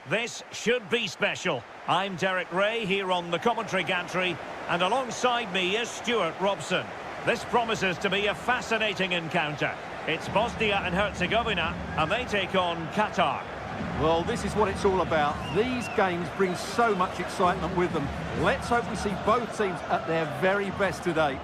This should be special. I'm Derek Ray here on the commentary gantry, and alongside me is Stuart Robson. This promises to be a fascinating encounter. It's Bosnia and Herzegovina, and they take on Qatar. Well, this is what it's all about. These games bring so much excitement with them. Let's hope we see both teams at their very best today.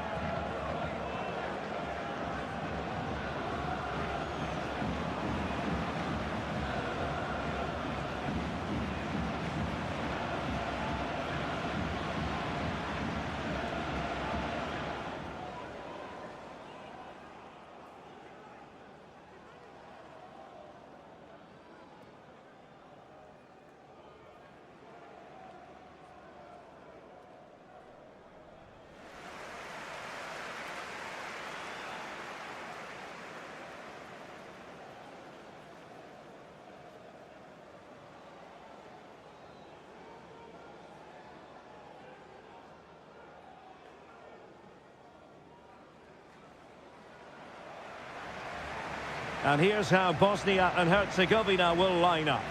And here's how Bosnia and Herzegovina will line up.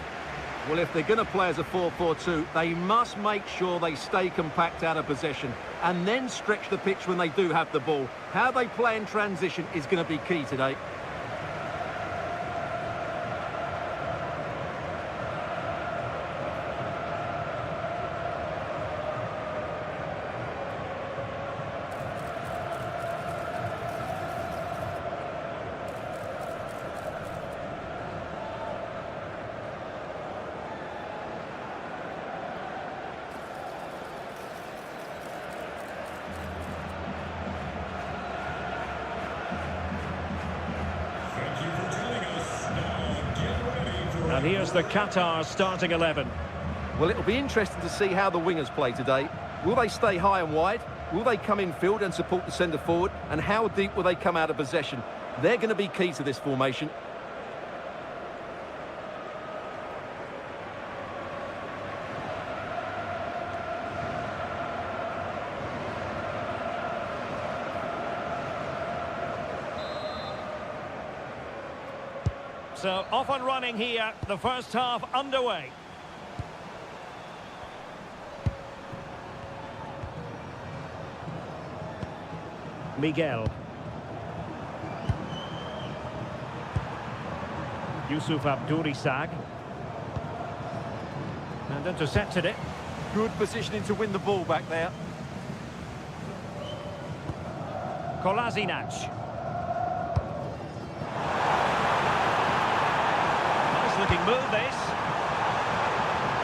Well, if they're going to play as a 4-4-2, they must make sure they stay compact out of possession and then stretch the pitch when they do have the ball. How they play in transition is going to be key today. And here's the Qatar starting 11. Well, it'll be interesting to see how the wingers play today. Will they stay high and wide? Will they come in field and support the centre forward? And how deep will they come out of possession? They're going to be key to this formation. So off and running here, the first half underway. Miguel. Yusuf Abdurisag. And intercepted it. Good positioning to win the ball back there. Kolasinac. Looking move this.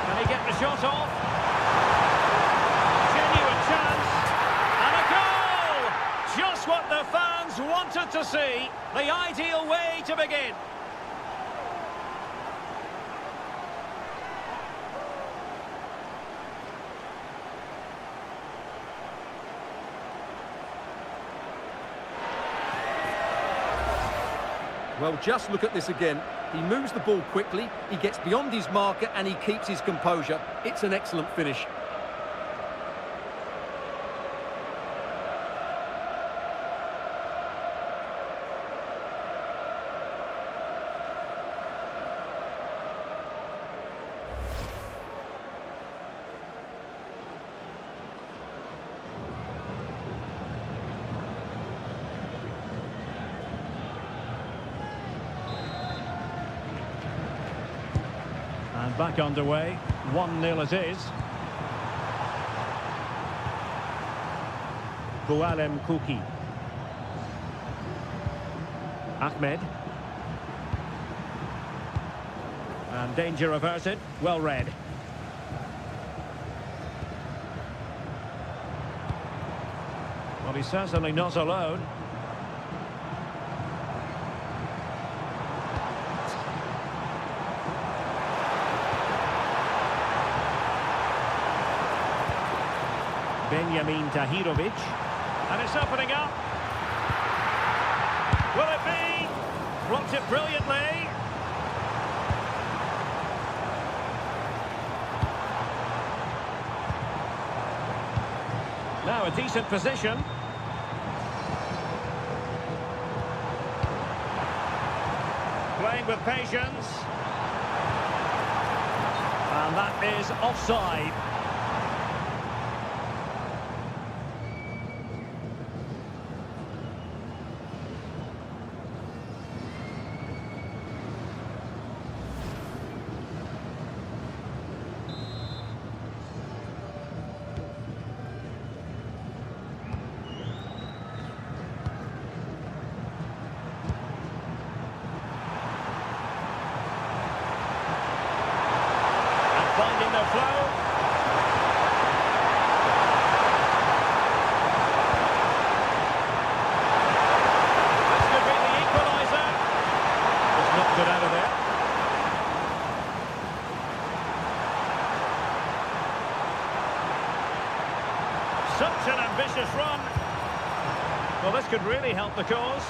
Can he get the shot off? Genuine chance. And a goal! Just what the fans wanted to see. The ideal way to begin. Well, just look at this again. He moves the ball quickly, he gets beyond his marker and he keeps his composure. It's an excellent finish. And back underway, 1-0 it is. Bualem Kuki. Ahmed. And danger averted, well read. Well, he's certainly not alone. Benjamin Tahirovic, and it's opening up. Will it be? Blocked it brilliantly. Now a decent position. Playing with patience. that is offside. Finding the flow. This could be the equaliser. It's knocked it out of there. Such an ambitious run. Well, this could really help the cause.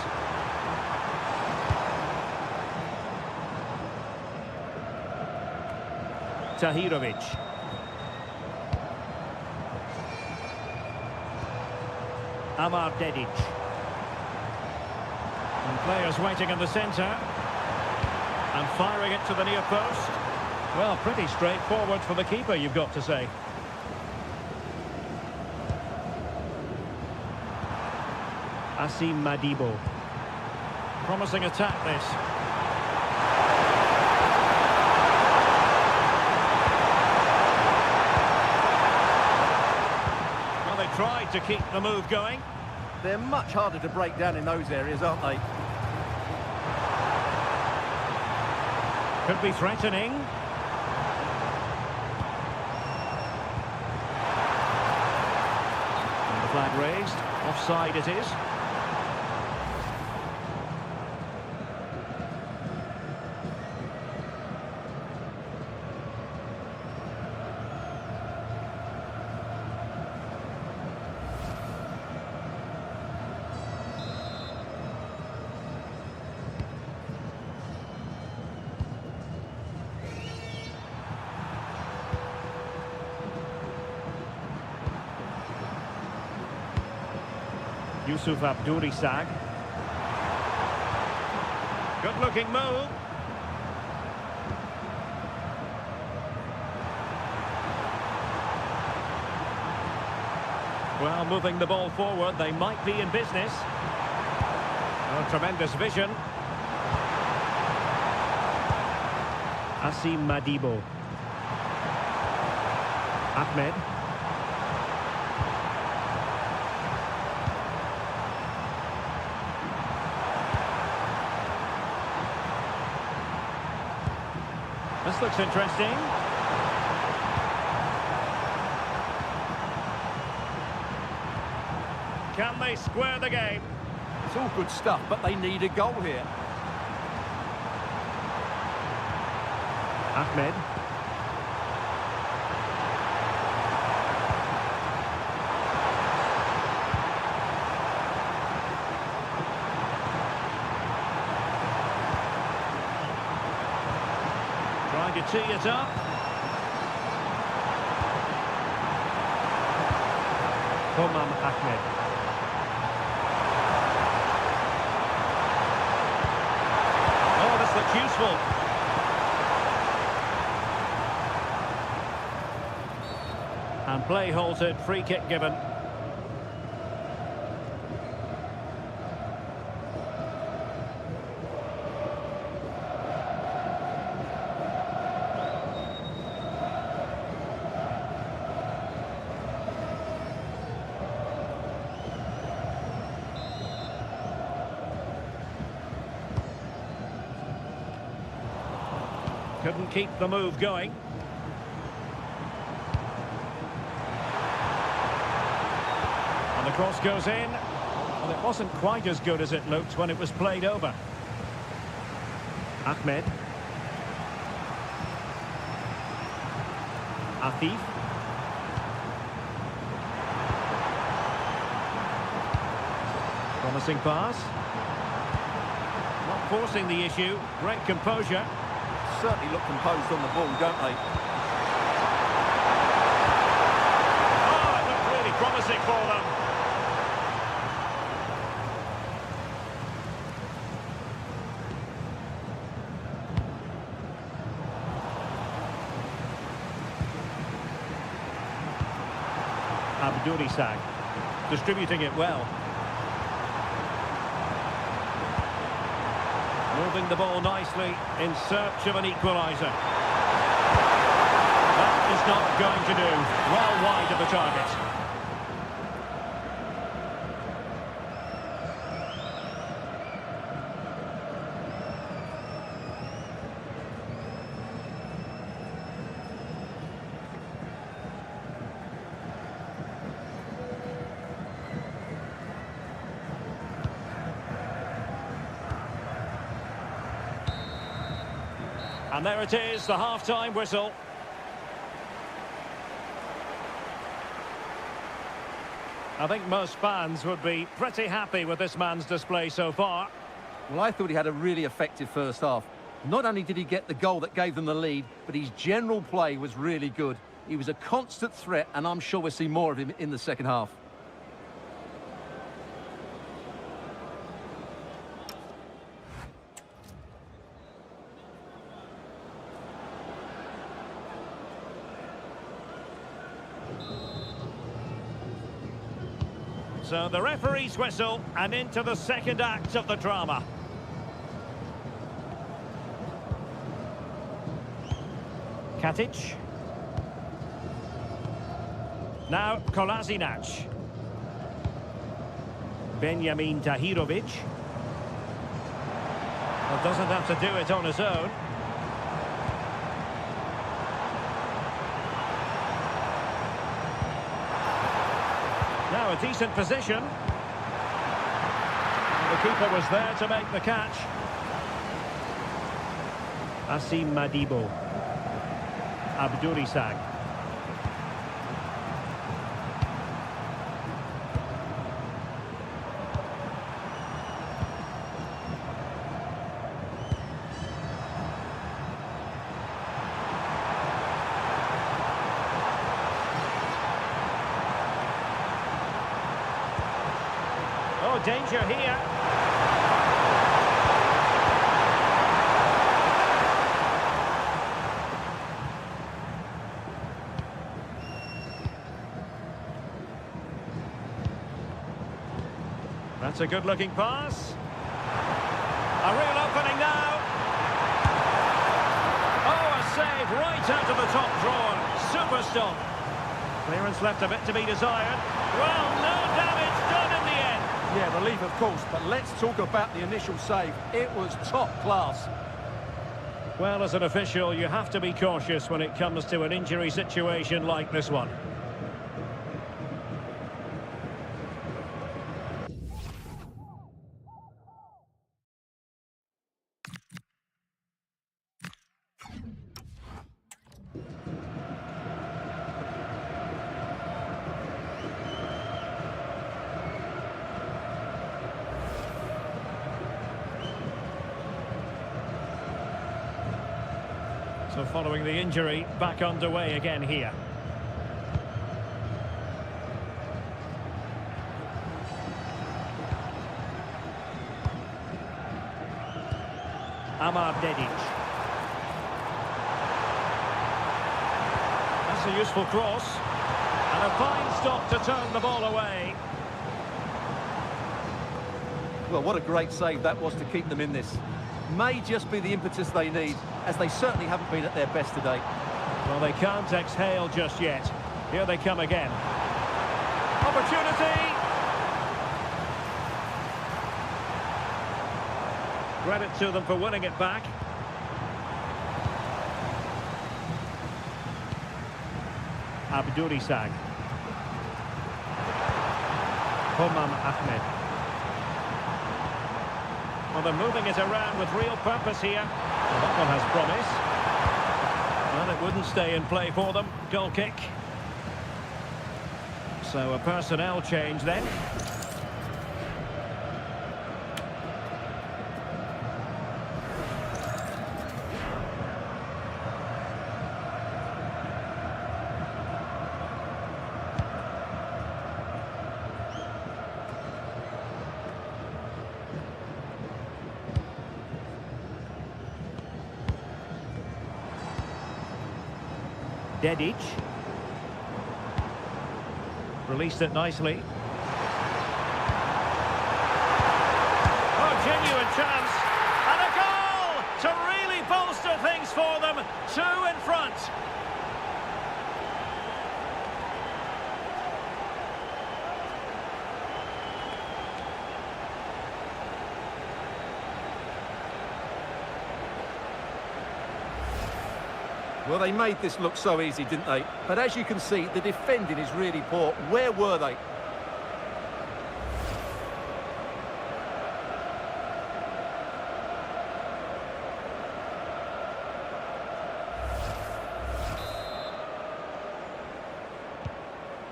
Tahirovic. Amar Dedic. And players waiting in the centre. And firing it to the near post. Well, pretty straightforward for the keeper, you've got to say. Asim Madibo. Promising attack, this. Tried to keep the move going. They're much harder to break down in those areas, aren't they? Could be threatening. And the flag raised. Offside it is. Yusuf Abdurisag. Good looking move. Well, moving the ball forward, they might be in business. Oh, tremendous vision. Asim Madibo. Ahmed. This looks interesting. Can they square the game? It's all good stuff, but they need a goal here. Ahmed. Trying to tee it up. Homam Ahmed. Oh, this looks useful. And play halted, free kick given. Couldn't keep the move going. And the cross goes in. Well, it wasn't quite as good as it looked when it was played over. Ahmed. Afif. Promising pass. Not forcing the issue. Great composure. Certainly look composed on the ball, don't they? Oh, it looked really promising for them. Abdurisag, distributing it well. Moving the ball nicely in search of an equaliser. That is not going to do. Well wide of the target. And there it is, the half-time whistle. I think most fans would be pretty happy with this man's display so far. Well, I thought he had a really effective first half. Not only did he get the goal that gave them the lead, but his general play was really good. He was a constant threat, and I'm sure we'll see more of him in the second half. So the referee's whistle, and into the second act of the drama. Katic. Now Kolasinac. Benjamin Tahirovic. Well, doesn't have to do it on his own. Now a decent position. The keeper was there to make the catch. Asim Madibo. Abdurisag. Oh, danger here. That's a good-looking pass. A real opening now. Oh, a save right out of the top drawer. Super stop. Clearance left a bit to be desired. Well, no damage done in the end. Yeah, relief of course, but let's talk about the initial save. It was top class. Well, as an official, you have to be cautious when it comes to an injury situation like this one. So following the injury, back underway again here. Amar Dedic. That's a useful cross. And a fine stop to turn the ball away. Well, what a great save that was to keep them in this. May just be the impetus they need, as they certainly haven't been at their best today. Well, they can't exhale just yet. Here they come again. Opportunity! Credit to them for winning it back. Abdurisag. Homam Ahmed. Well, they're moving it around with real purpose here. Well, that one has promise. Well, it wouldn't stay in play for them. Goal kick. So a personnel change then. Dedic. Released it nicely. Oh, genuine chance. And a goal to really bolster things for them. 2 in front. Well, they made this look so easy, didn't they? But as you can see, the defending is really poor. Where were they?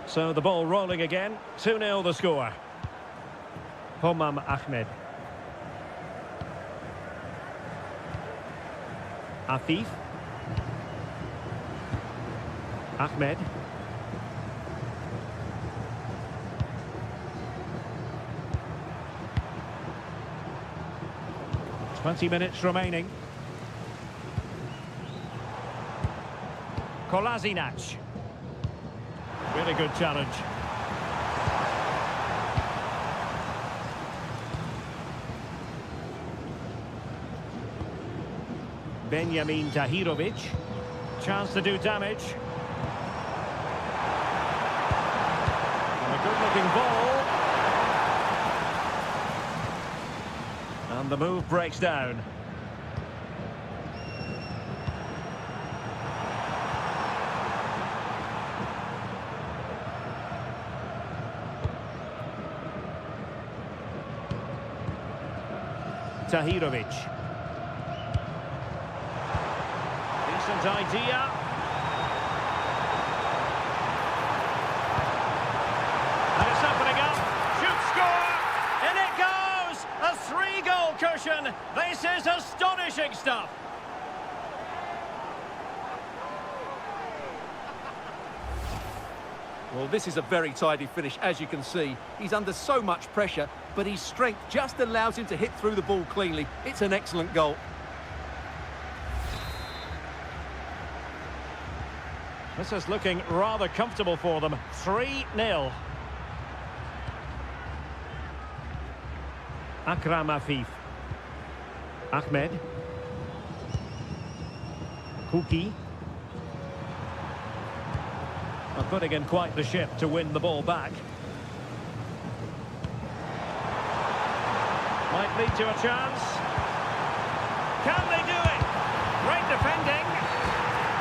So the ball rolling again. 2-0 the score. Homam Ahmed. Afif. Ahmed. "20 minutes remaining. Kolasinac. Really good challenge. Benjamin Tahirovic. Chance to do damage. Good-looking ball. And the move breaks down. Tahirovic. Decent idea. And it's opening up. Shoot, score! In it goes! A 3-goal cushion. This is astonishing stuff. Well, this is a very tidy finish, as you can see. He's under so much pressure, but his strength just allows him to hit through the ball cleanly. It's an excellent goal. This is looking rather comfortable for them. 3-0. Akram Afif. Ahmed. Kuki. Are putting in quite the shift to win the ball back. Might lead to a chance. Can they do it? Great defending.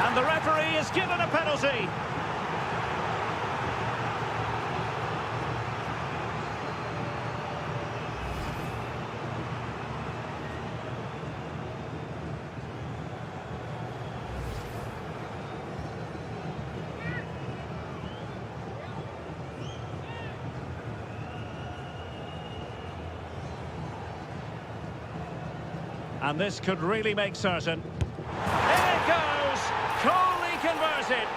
And the referee is given a penalty. And this could really make certain. In it goes! Coolly converted.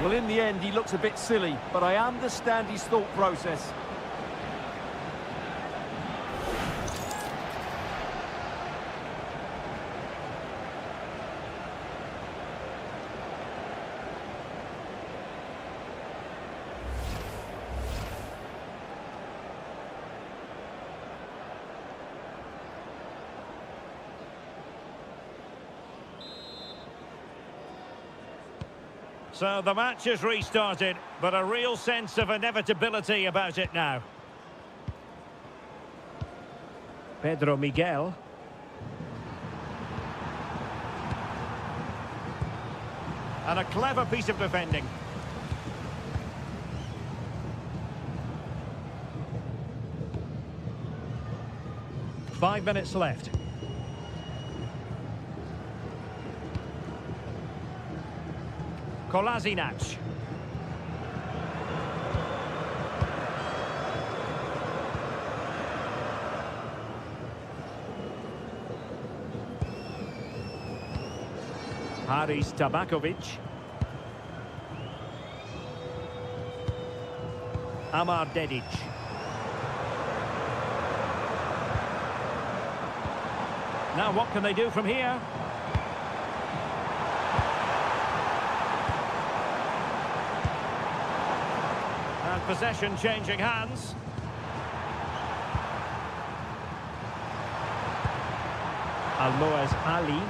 Well, in the end, he looks a bit silly, but I understand his thought process. So the match has restarted, but a real sense of inevitability about it now. Pedro Miguel. And a clever piece of defending. Five minutes left. Kolasinac. Haris Tabakovic. Amar Dedic. Now what can they do from here? And possession changing hands. Almoez Ali.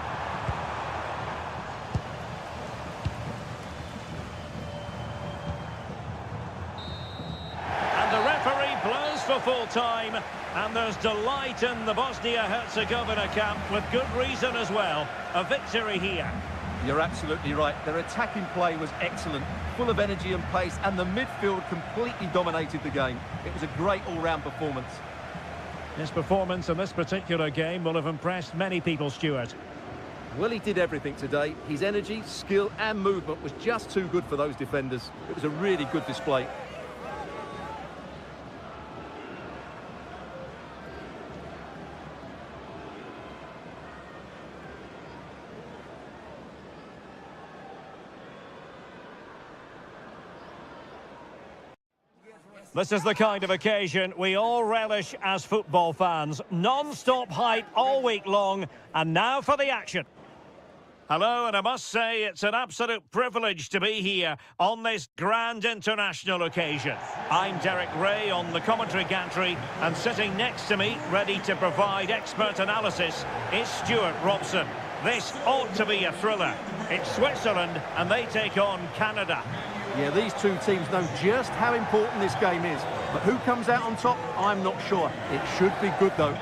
And the referee blows for full time. And there's delight in the Bosnia-Herzegovina camp, with good reason as well. A victory here. You're absolutely right. Their attacking play was excellent, full of energy and pace, and the midfield completely dominated the game. It was a great all-round performance. His performance in this particular game will have impressed many people, Stuart. Well, he did everything today. His energy, skill and movement was just too good for those defenders. It was a really good display. This is the kind of occasion we all relish as football fans. Non-stop hype all week long, and now for the action. Hello, and I must say it's an absolute privilege to be here on this grand international occasion. I'm Derek Ray on the commentary gantry, and sitting next to me, ready to provide expert analysis, is Stuart Robson. This ought to be a thriller. It's Switzerland, and they take on Canada. Yeah, these two teams know just how important this game is. But who comes out on top, I'm not sure. It should be good, though.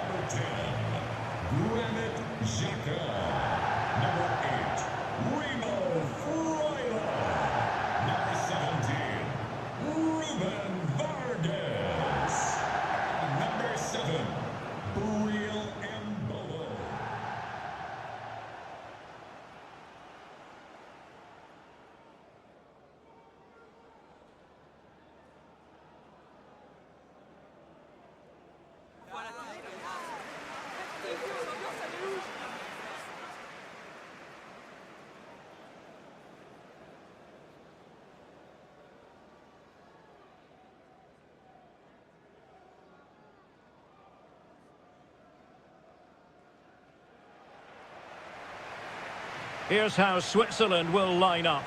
Here's how Switzerland will line up.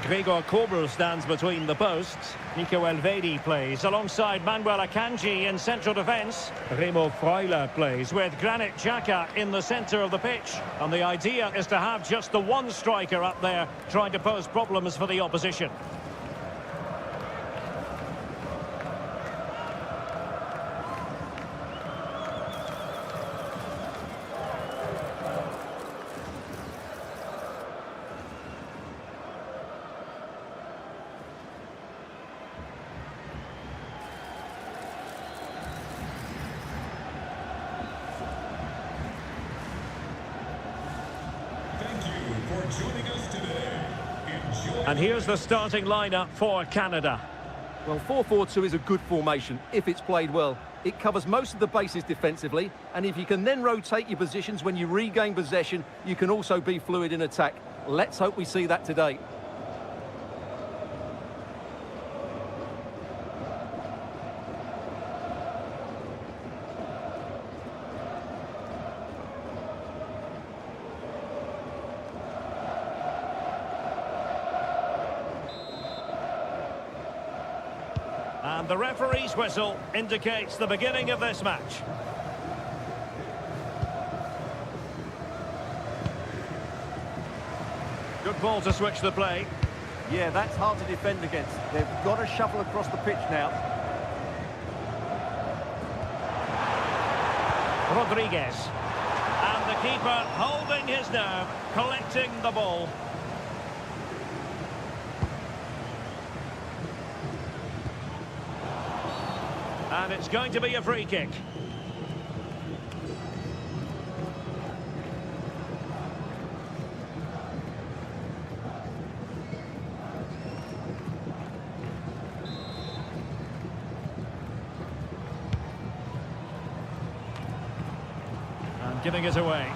Gregor Kobel stands between the posts. Nico Elvedi plays alongside Manuel Akanji in central defence. Remo Freuler plays with Granit Xhaka in the centre of the pitch. And the idea is to have just the one striker up there trying to pose problems for the opposition. Joining us today. And here's the starting lineup for Canada. Well, 4-4-2 is a good formation if it's played well. It covers most of the bases defensively, and if you can then rotate your positions when you regain possession, you can also be fluid in attack. Let's hope we see that today. And the referee's whistle indicates the beginning of this match. Good ball to switch the play. Yeah, that's hard to defend against. They've got to shuffle across the pitch now. Rodriguez. And the keeper holding his nerve, collecting the ball. And it's going to be a free kick. And giving it away.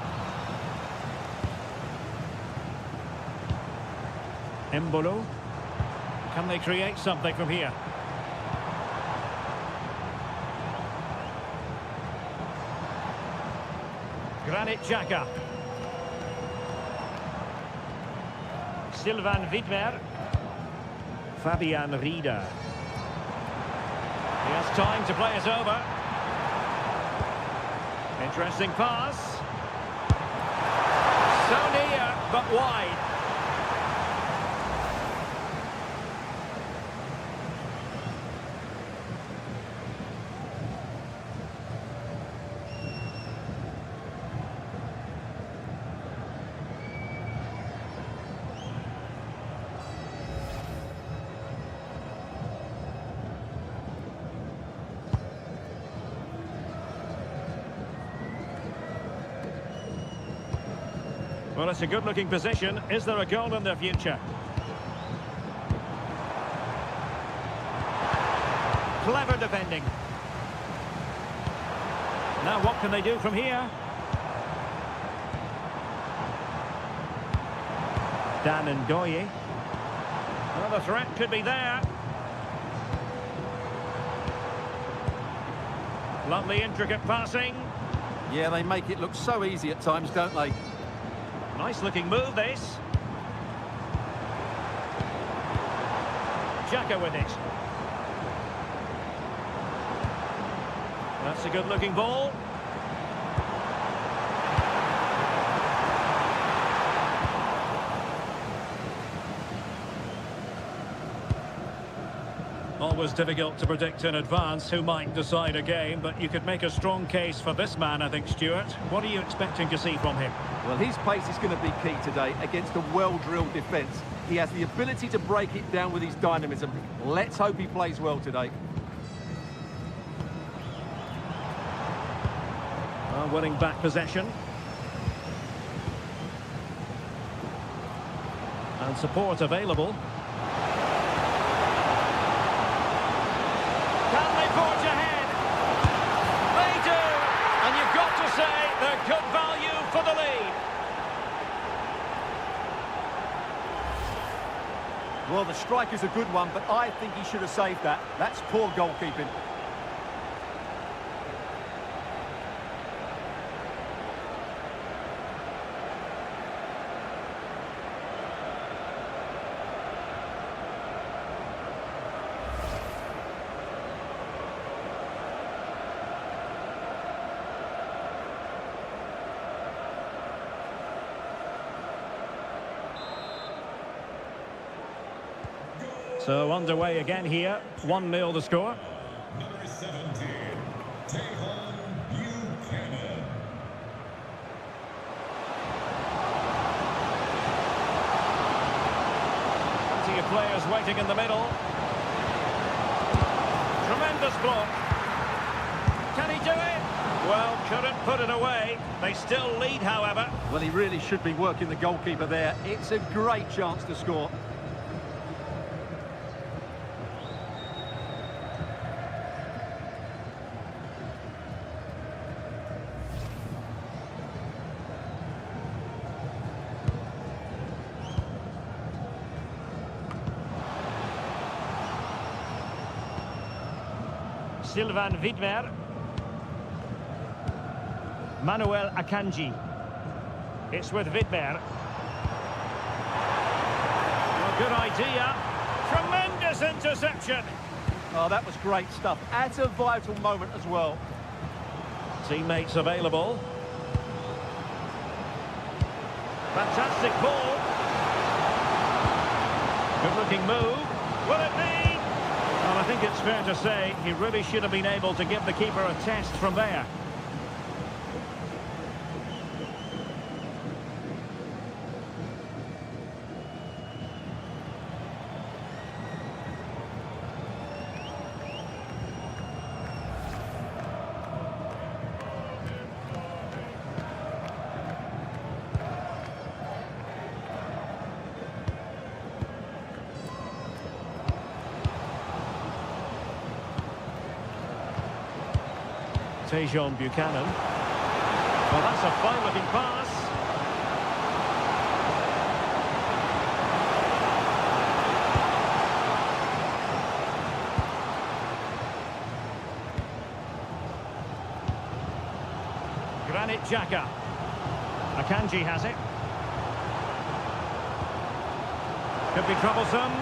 Embolo. Can they create something from here? Granit Xhaka. Sylvain Widmer. Fabian Rieder. He has time to play it over. Interesting pass. So near, but wide. Well, it's a good-looking position. Is there a goal in the future? Clever defending. Now what can they do from here? Dan Ndoye. Well, the threat could be there. Lovely intricate passing. Yeah, they make it look so easy at times, don't they? Nice looking move, this. Xhaka with it. That's a good looking ball. Always difficult to predict in advance who might decide a game, but you could make a strong case for this man, I think, Stuart. What are you expecting to see from him? Well, his pace is going to be key today against a well-drilled defence. He has the ability to break it down with his dynamism. Let's hope he plays well today. Winning back possession. And support available. Can they forge ahead? They do! And you've got to say they're good value for the lead. Well, the strike is a good one, but I think he should have saved that. That's poor goalkeeping. So underway again here, 1-0 the score. Number 17, Buchanan. Plenty of players waiting in the middle. Tremendous block. Can he do it? Well, couldn't put it away. They still lead, however. Well, he really should be working the goalkeeper there. It's a great chance to score. Sylvain Widmer. Manuel Akanji. It's with Widmer. Well, good idea. Tremendous interception. Oh, that was great stuff. At a vital moment as well. Teammates available. Fantastic ball. Good looking move. Will it be? Well, I think it's fair to say he really should have been able to give the keeper a test from there. Tejon Buchanan. Well, that's a fine-looking pass. Granit Xhaka. Akanji has it. Could be troublesome.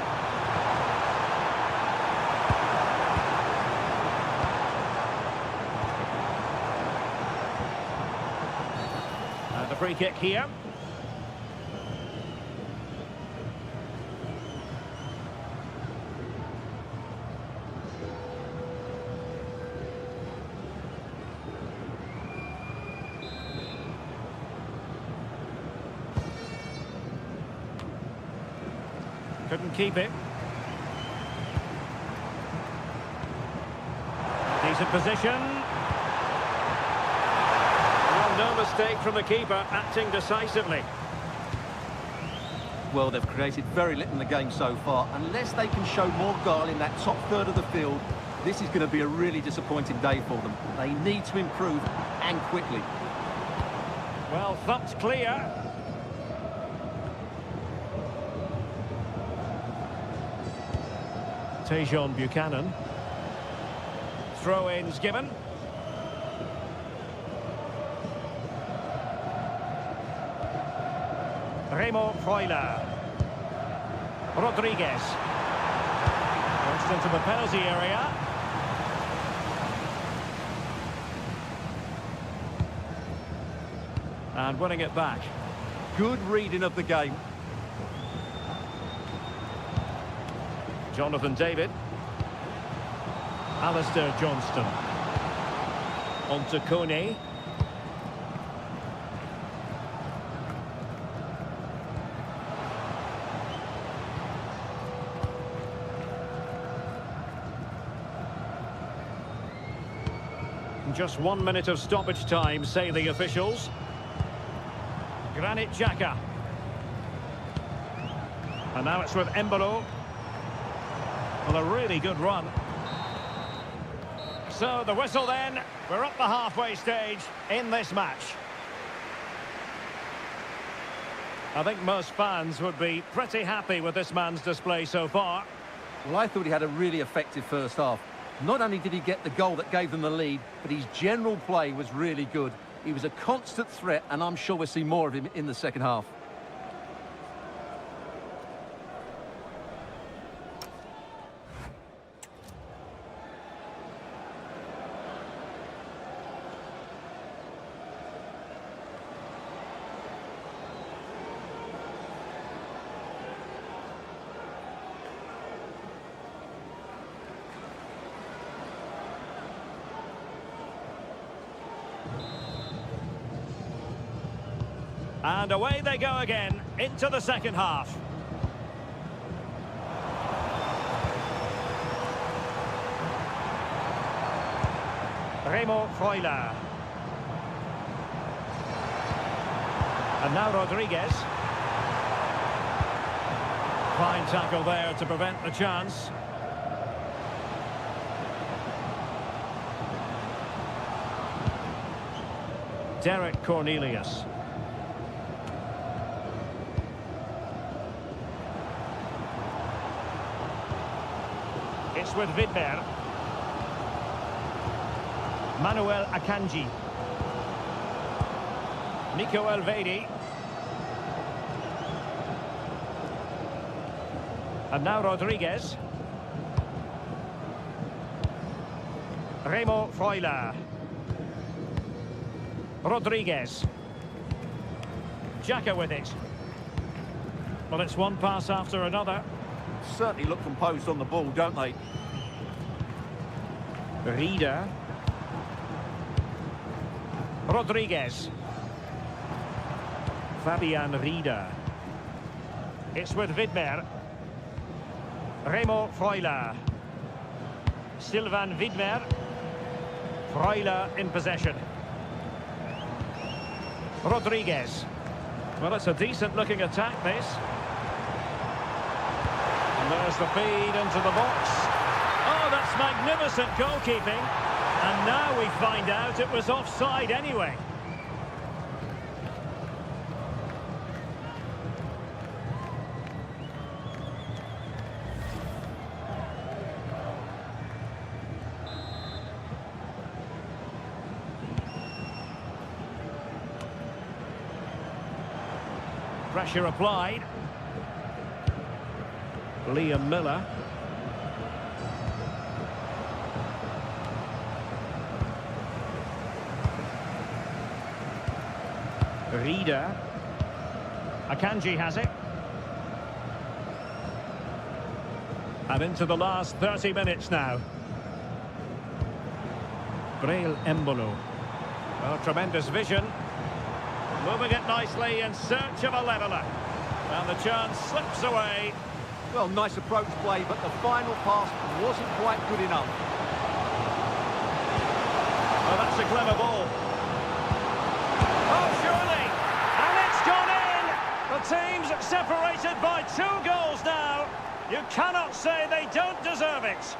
And a free kick here. Couldn't keep it. Decent position. Well, no mistake from the keeper, acting decisively. Well, they've created very little in the game so far. Unless they can show more guile in that top third of the field, this is going to be a really disappointing day for them. They need to improve, and quickly. Well, thumped clear. Tejon Buchanan. Throw-ins given. Remo Freuler. Rodriguez. Launched into the penalty area. And winning it back. Good reading of the game. Jonathan David. Alistair Johnston. On to Kone. Just 1 minute of stoppage time, say the officials. Granit Xhaka. And now it's with Embolo. Well, a really good run. So the whistle then. We're up the halfway stage in this match. I think most fans would be pretty happy with this man's display so far. Well, I thought he had a really effective first half. Not only did he get the goal that gave them the lead, but his general play was really good. He was a constant threat, and I'm sure we'll see more of him in the second half. And away they go again, into the second half. Remo Freuler. And now Rodriguez. Fine tackle there to prevent the chance. Derek Cornelius. It's with Vidmer. Manuel Akanji. Nico Elvedi. And now Rodriguez. Remo Freuler. Rodriguez. Xhaka with it. Well, it's one pass after another. Certainly look composed on the ball, don't they? Rieder. Rodriguez. Fabian Rieder. It's with Vidmer. Remo Freuler. Sylvain Vidmer. Freuler in possession. Rodriguez. Well, it's a decent-looking attack, this. And there's the feed into the box. Oh, that's magnificent goalkeeping. And now we find out it was offside anyway. Pressure applied. Liam Miller. Reader. Akanji has it. And into the last 30 minutes now. Braille Embolo. Oh, tremendous vision. Moving it nicely in search of a leveller. And the chance slips away. Well, nice approach play, but the final pass wasn't quite good enough. Oh, that's a clever ball. Oh, surely! And it's gone in! The team's separated by 2 goals now. You cannot say they don't deserve it.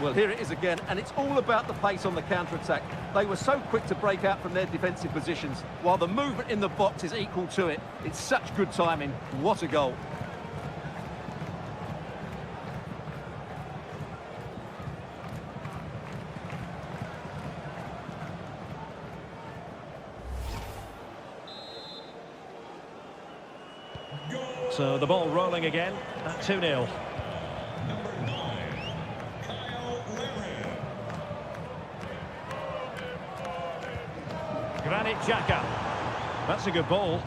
Well, here it is again, and it's all about the pace on the counter-attack. They were so quick to break out from their defensive positions, while the movement in the box is equal to it. It's such good timing. What a goal. So the ball rolling again at 2-0. Number 9, Kyle Larry. Granit Xhaka. That's a good ball.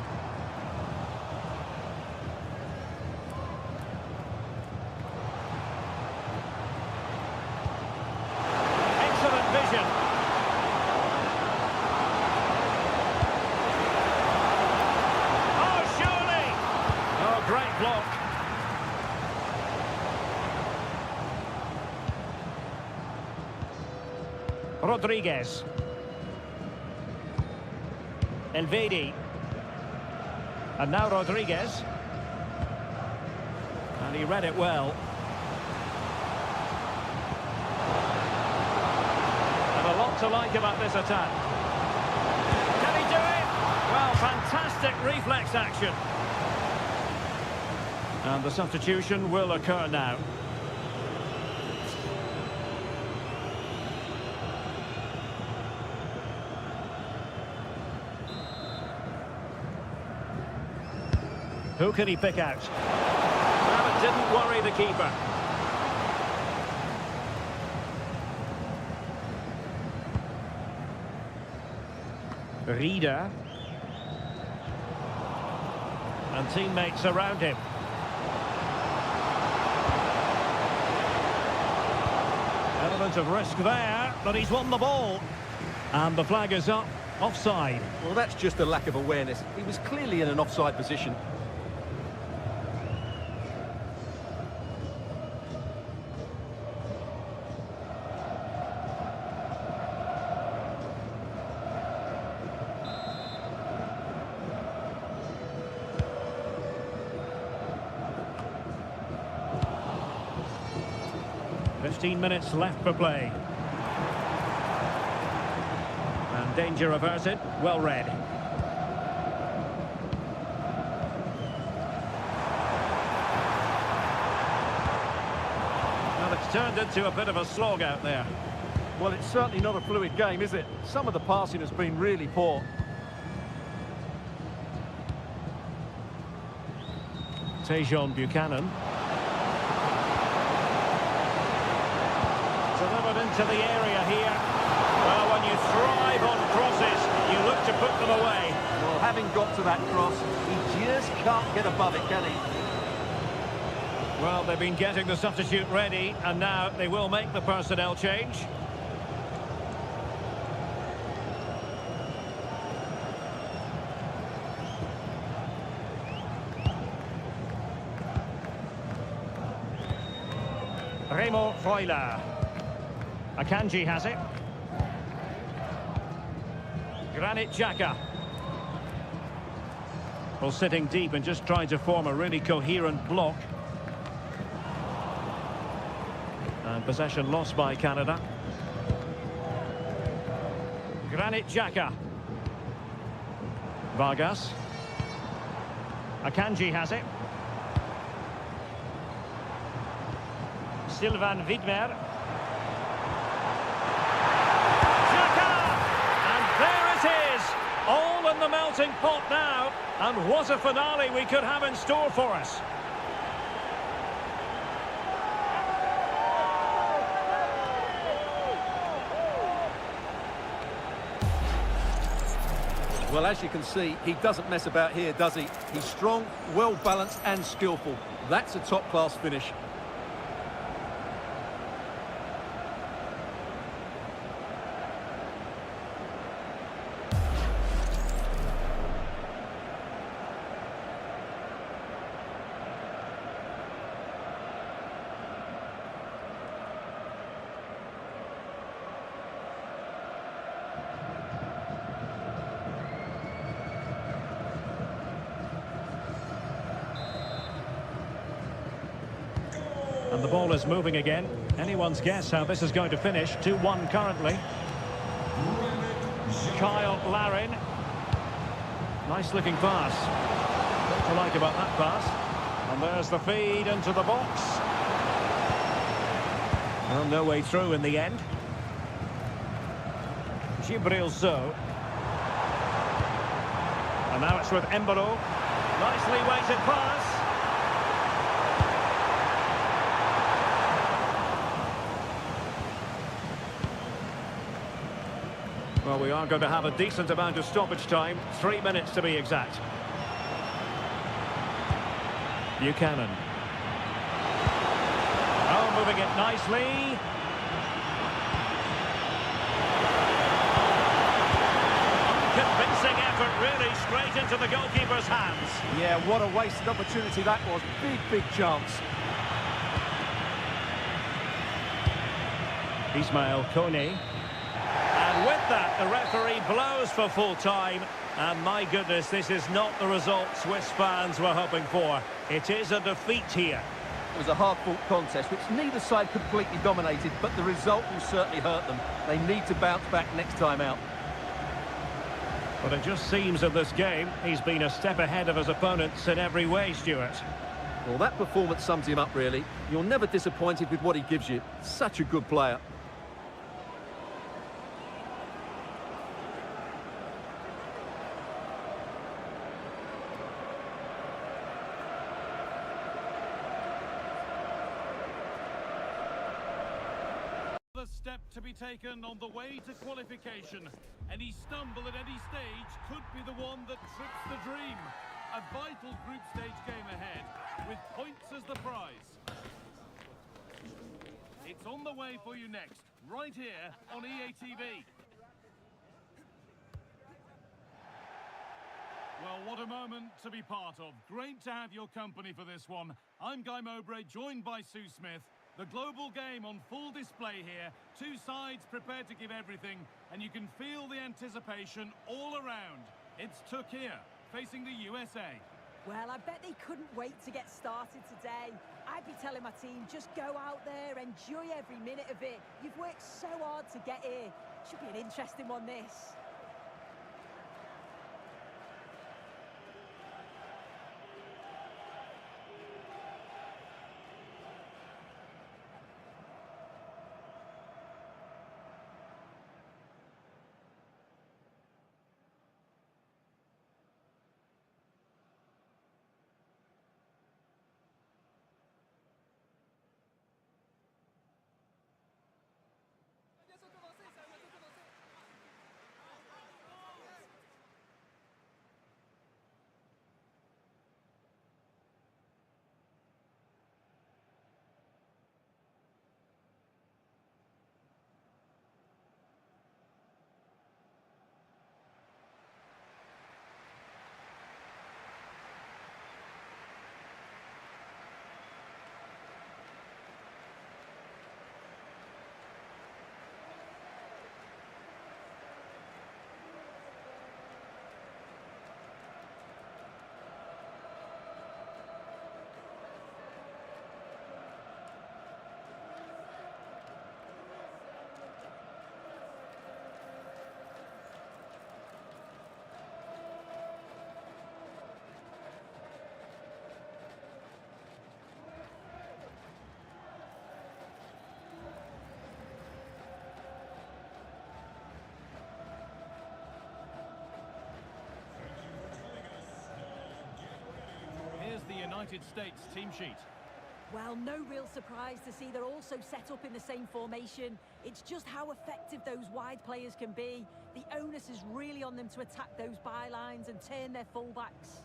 Excellent vision. Oh, surely! Oh, great block. Rodriguez. Elvedi. And now Rodriguez. And he read it well. And a lot to like about this attack. Can he do it? Well, fantastic reflex action. And the substitution will occur now. Who can he pick out? Well, it didn't worry the keeper. Reader. And teammates around him. Element of risk there, but he's won the ball. And the flag is up, offside. Well, that's just a lack of awareness. He was clearly in an offside position. Fifteen minutes left for play. And danger averted. Well read. Well, it's turned into a bit of a slog out there. Well, it's certainly not a fluid game, is it? Some of the passing has been really poor. Tejon Buchanan. Delivered into the area here. Well, when you thrive on crosses, you look to put them away. Well, having got to that cross, he just can't get above it, can he? Well, they've been getting the substitute ready, and now they will make the personnel change. Remo Freuler. Akanji has it. Granit Xhaka. Well, sitting deep and just trying to form a really coherent block. And possession lost by Canada. Granit Xhaka. Vargas. Akanji has it. Sylvain Widmer. melting pot now. And what a finale we could have in store for us. Well, as you can see, he doesn't mess about here, does he? He's strong, well-balanced and skillful. That's a top-class finish. And the ball is moving again. Anyone's guess how this is going to finish. 2-1 currently. Kyle Larin. Nice looking pass. What to like about that pass? And there's the feed into the box. Well, no way through in the end. Gibril So. And now it's with Embolo. Nicely weighted pass. Well, we are going to have a decent amount of stoppage time. 3 minutes to be exact. Buchanan. Oh, moving it nicely. Convincing effort, really, straight into the goalkeeper's hands. Yeah, what a wasted opportunity that was. Big chance. Ismail Kone. And with that, the referee blows for full time. And my goodness, this is not the result Swiss fans were hoping for. It is a defeat here. It was a hard-fought contest, which neither side completely dominated, but the result will certainly hurt them. They need to bounce back next time out. But it just seems in this game, he's been a step ahead of his opponents in every way, Stuart. Well, that performance sums him up, really. You're never disappointed with what he gives you. Such a good player. Step to be taken on the way to qualification. Any stumble at any stage could be the one that trips the dream. A vital group stage game ahead, with points as the prize. It's on the way for you next, right here on EA TV. Well, what a moment to be part of. Great to have your company for this one. I'm Guy Mowbray, joined by Sue Smith. The global game on full display here. Two sides prepared to give everything, and you can feel the anticipation all around. It's Turkey facing the USA. Well, I bet they couldn't wait to get started today. I'd be telling my team, just go out there, enjoy every minute of it. You've worked so hard to get here. Should be an interesting one, this. United States team sheet. Well, no real surprise to see they're also set up in the same formation. It's just how effective those wide players can be. The onus is really on them to attack those bylines and turn their fullbacks.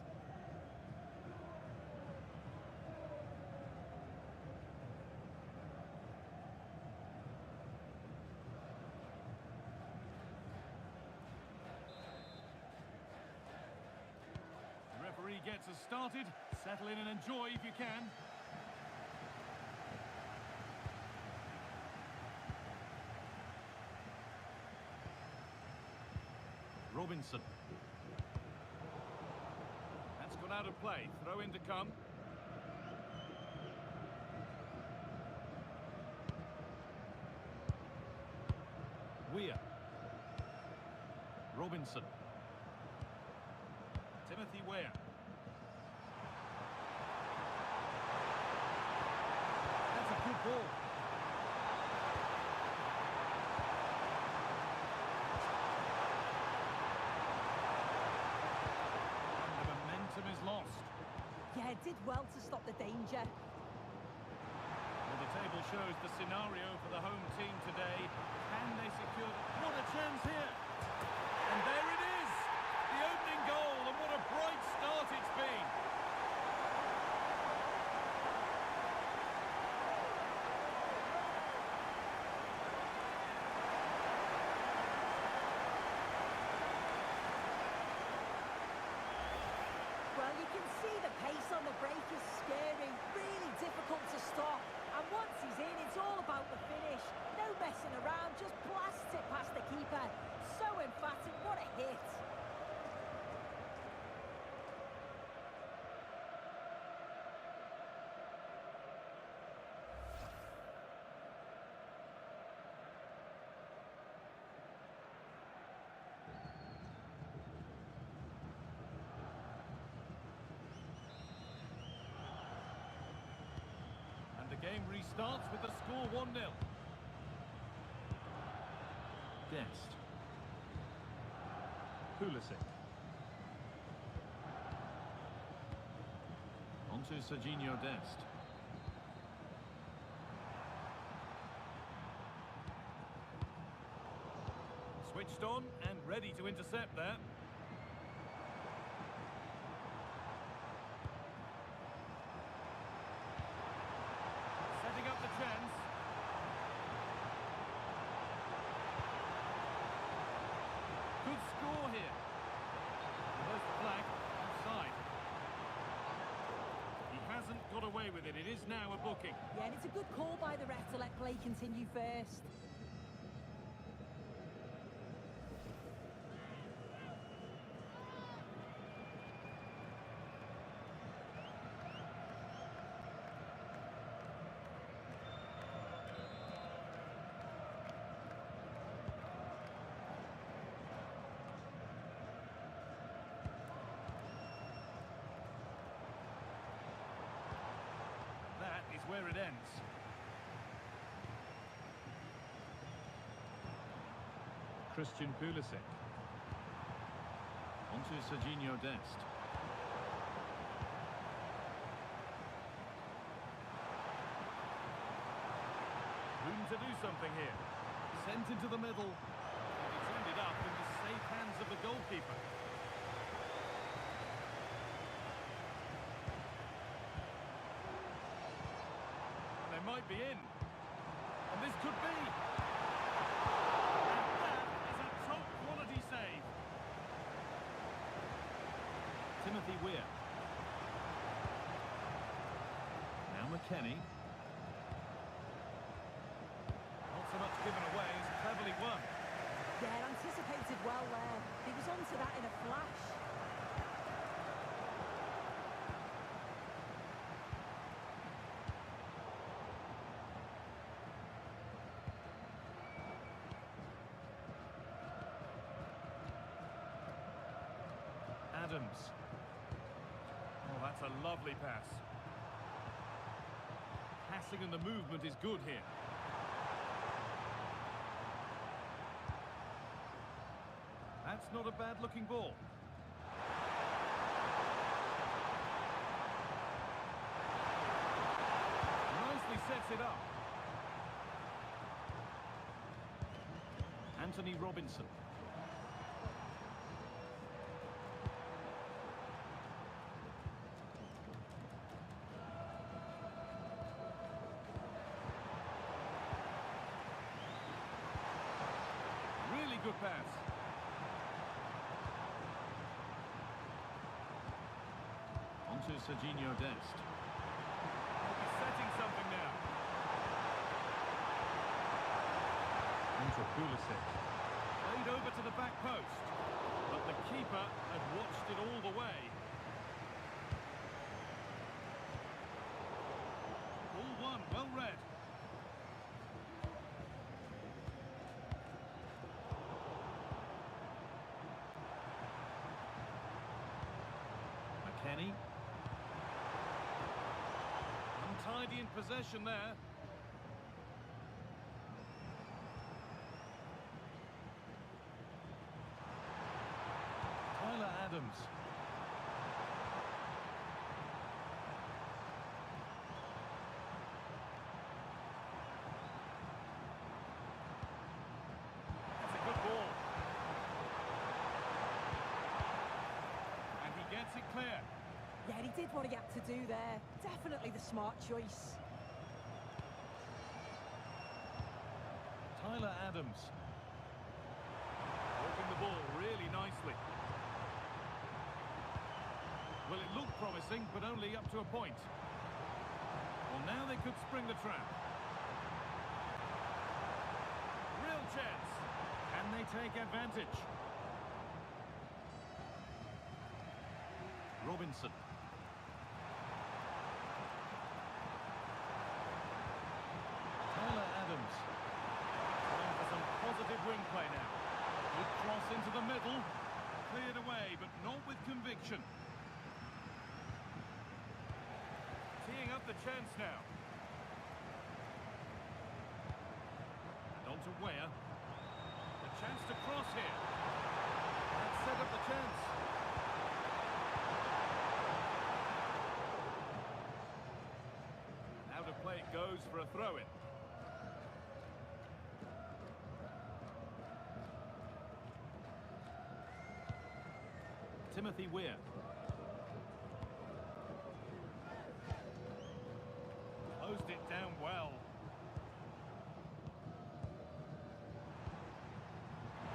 The referee gets us started. Settle in and enjoy if you can. Robinson. That's gone out of play. Throw in to come. Weir. Robinson. Timothy Weir. That's a good ball. Is lost. Yeah, did well to stop the danger. Well, the table shows the scenario for the home team today. Can they secure? What a chance here! And there it is! The opening goal, and what a bright start it's been! Well, you can see the pace on the break is scary, really difficult to stop. And once he's in, it's all about the finish. No messing around, just blast it past the keeper. So emphatic, what a hit. And the game restarts with the score 1-0. Dest. Pulisic. Onto Serginho Dest. Switched on and ready to intercept there. Setting up the chance. Good score here. There's the flag. Offside. He hasn't got away with it. It is now a booking. Yeah, and it's a good call by the ref to let play continue first. That is where it ends. Christian Pulisic. Onto Serginho Dest. Room to do something here. Sent into the middle. It's ended up in the safe hands of the goalkeeper. They might be in. And this could be. And that is a top quality save. Timothy Weir. Now McKennie. Not so much given away as cleverly won. Yeah, anticipated well there. He was onto that in a flash. Adams. Oh, that's a lovely pass. Passing and the movement is good here. That's not a bad-looking ball. it up. Anthony Robinson. Really good pass. Onto Serginho Dest. He's setting something now. Onto Pulisic. Played over to the back post. But the keeper had watched it all the way. Ball one, well read. McKennie. Untidy in possession there. Tyler Adams. That's a good ball. And he gets it clear. Yeah, he did what he had to do there. Definitely the smart choice. Tyler Adams. Working the ball really nicely. Well, it looked promising, but only up to a point. Well, now they could spring the trap. Real chance. Can they take advantage? Robinson. Tyler Adams. Time for some positive wing play now. Good cross into the middle. Cleared away, but not with conviction. Teeing up the chance now. And on to Weah. The chance to cross here. And set up the chance. Now to play it goes for a throw-in. Timothy Weah. Closed it down well.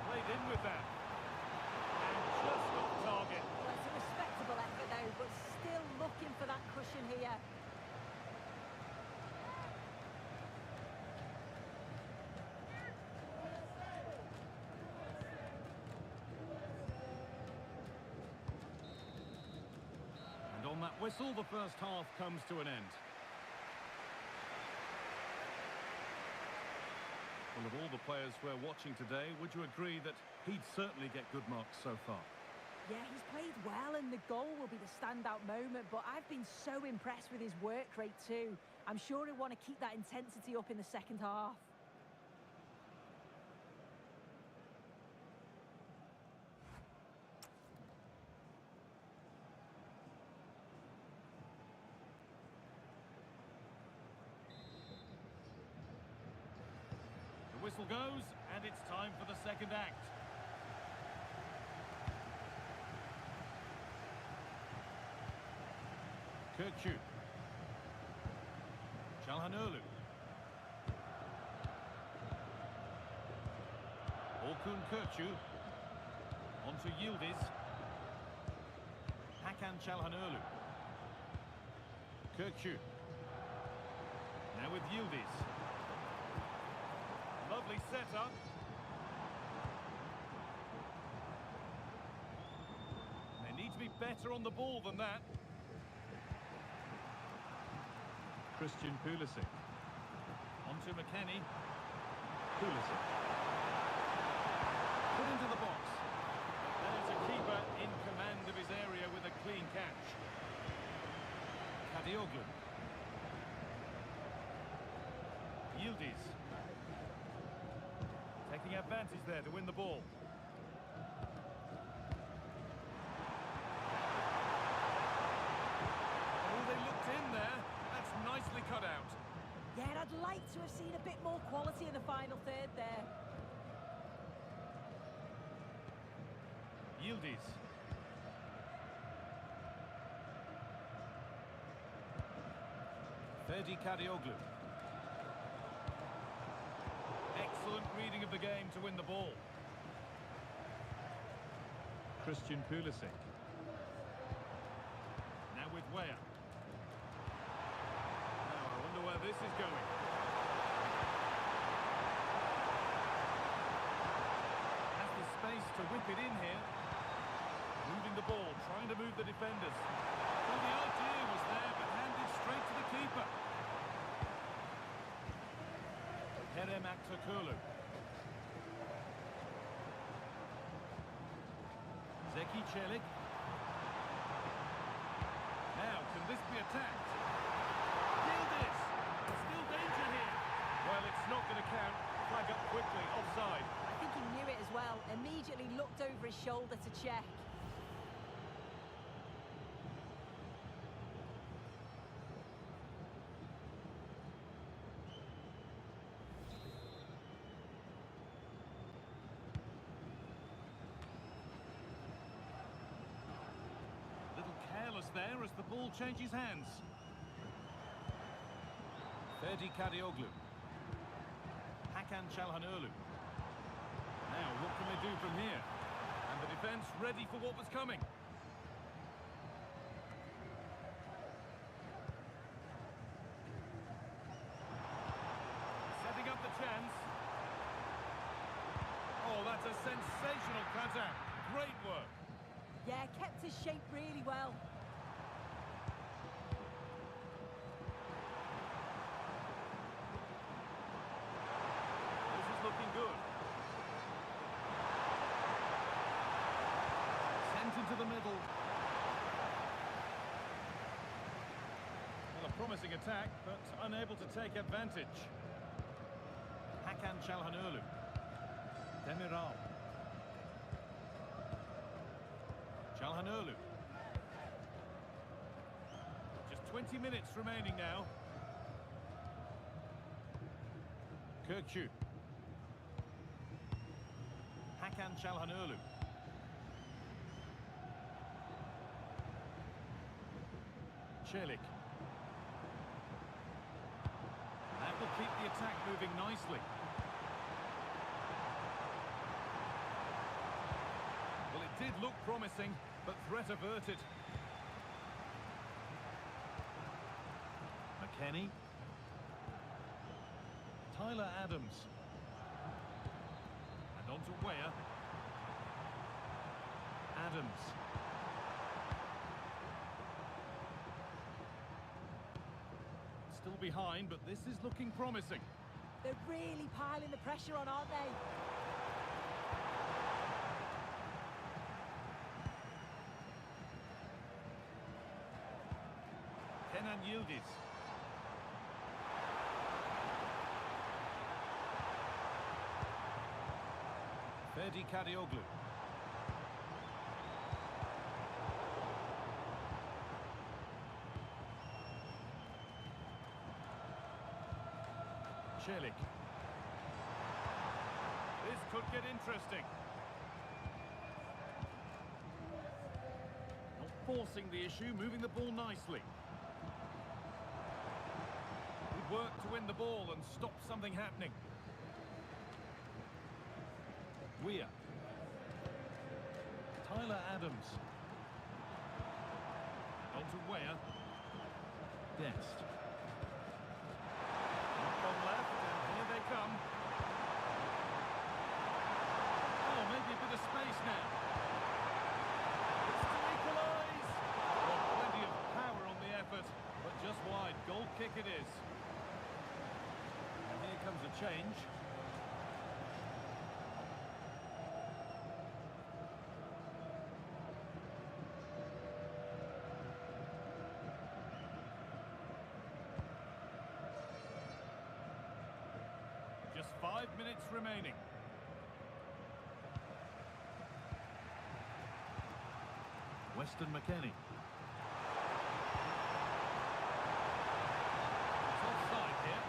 Played in with that. And just off target. Well, it's a respectable effort though, but still looking for that cushion here. And on that whistle, the first half comes to an end. Well, of all the players we're watching today, would you agree that he'd certainly get good marks so far? Yeah, he's played well and the goal will be the standout moment, but I've been so impressed with his work rate too. I'm sure he'll want to keep that intensity up in the second half. The whistle goes, and it's time for the second act. Kirkçü. Çalhanoğlu. Orkun Kirkçü. On to Yildiz. Hakan Çalhanoğlu. Kirkçü. Now with Yildiz. Lovely setup. They need to be better on the ball than that. Christian Pulisic. On to McKennie. Pulisic. Put into the box. There's a keeper in command of his area with a clean catch. Kadioglu. Yildiz. Taking advantage there to win the ball. Oh, they looked in there. That's nicely cut out. Yeah, I'd like to have seen a bit more quality in the final third there. Yildiz. Ferdi Kadioglu. Excellent reading of the game to win the ball. Christian Pulisic. Now with Weah. Now I wonder where this is going. Has the space to whip it in here. Moving the ball, trying to move the defenders. Well, the idea was there, but handed straight to the keeper. Kerem Aktürkoğlu. Zeki Çelik. Now, can this be attacked? Yildiz! Still danger here. Well, it's not going to count. Flag up quickly, offside. I think he knew it as well. Immediately looked over his shoulder to check. Careless there as the ball changes hands. Ferdi Kadioglu. Hakan Çalhanoğlu. Now, what can they do from here? And the defence ready for what was coming. Setting up the chance. Oh, that's a sensational cutter. Great work. Yeah, kept his shape really well. This is looking good. Sent into the middle. Well, a promising attack, but unable to take advantage. Hakan Çalhanoğlu. Demiral. Çalhanoğlu. Just 20 minutes remaining now. Kökçü. Hakan Çalhanoğlu. Çelik. That will keep the attack moving nicely. Well, it did look promising, but threat averted. McKennie. Tyler Adams. And on to Weah. Adams. Still behind, but this is looking promising. They're really piling the pressure on, aren't they? Kenan Yildiz. Ferdi Kadioglu. Çelik. This could get interesting. Not forcing the issue, moving the ball nicely. Good work to win the ball and stop something happening. Weah. Tyler Adams. On to Weah. Dest. Knock on left, and here they come. Oh, maybe a bit of space now. It's to equalise. Well, plenty of power on the effort, but just wide. Goal kick it is. And here comes a change. Just 5 minutes remaining. Weston McKennie. It's offside here.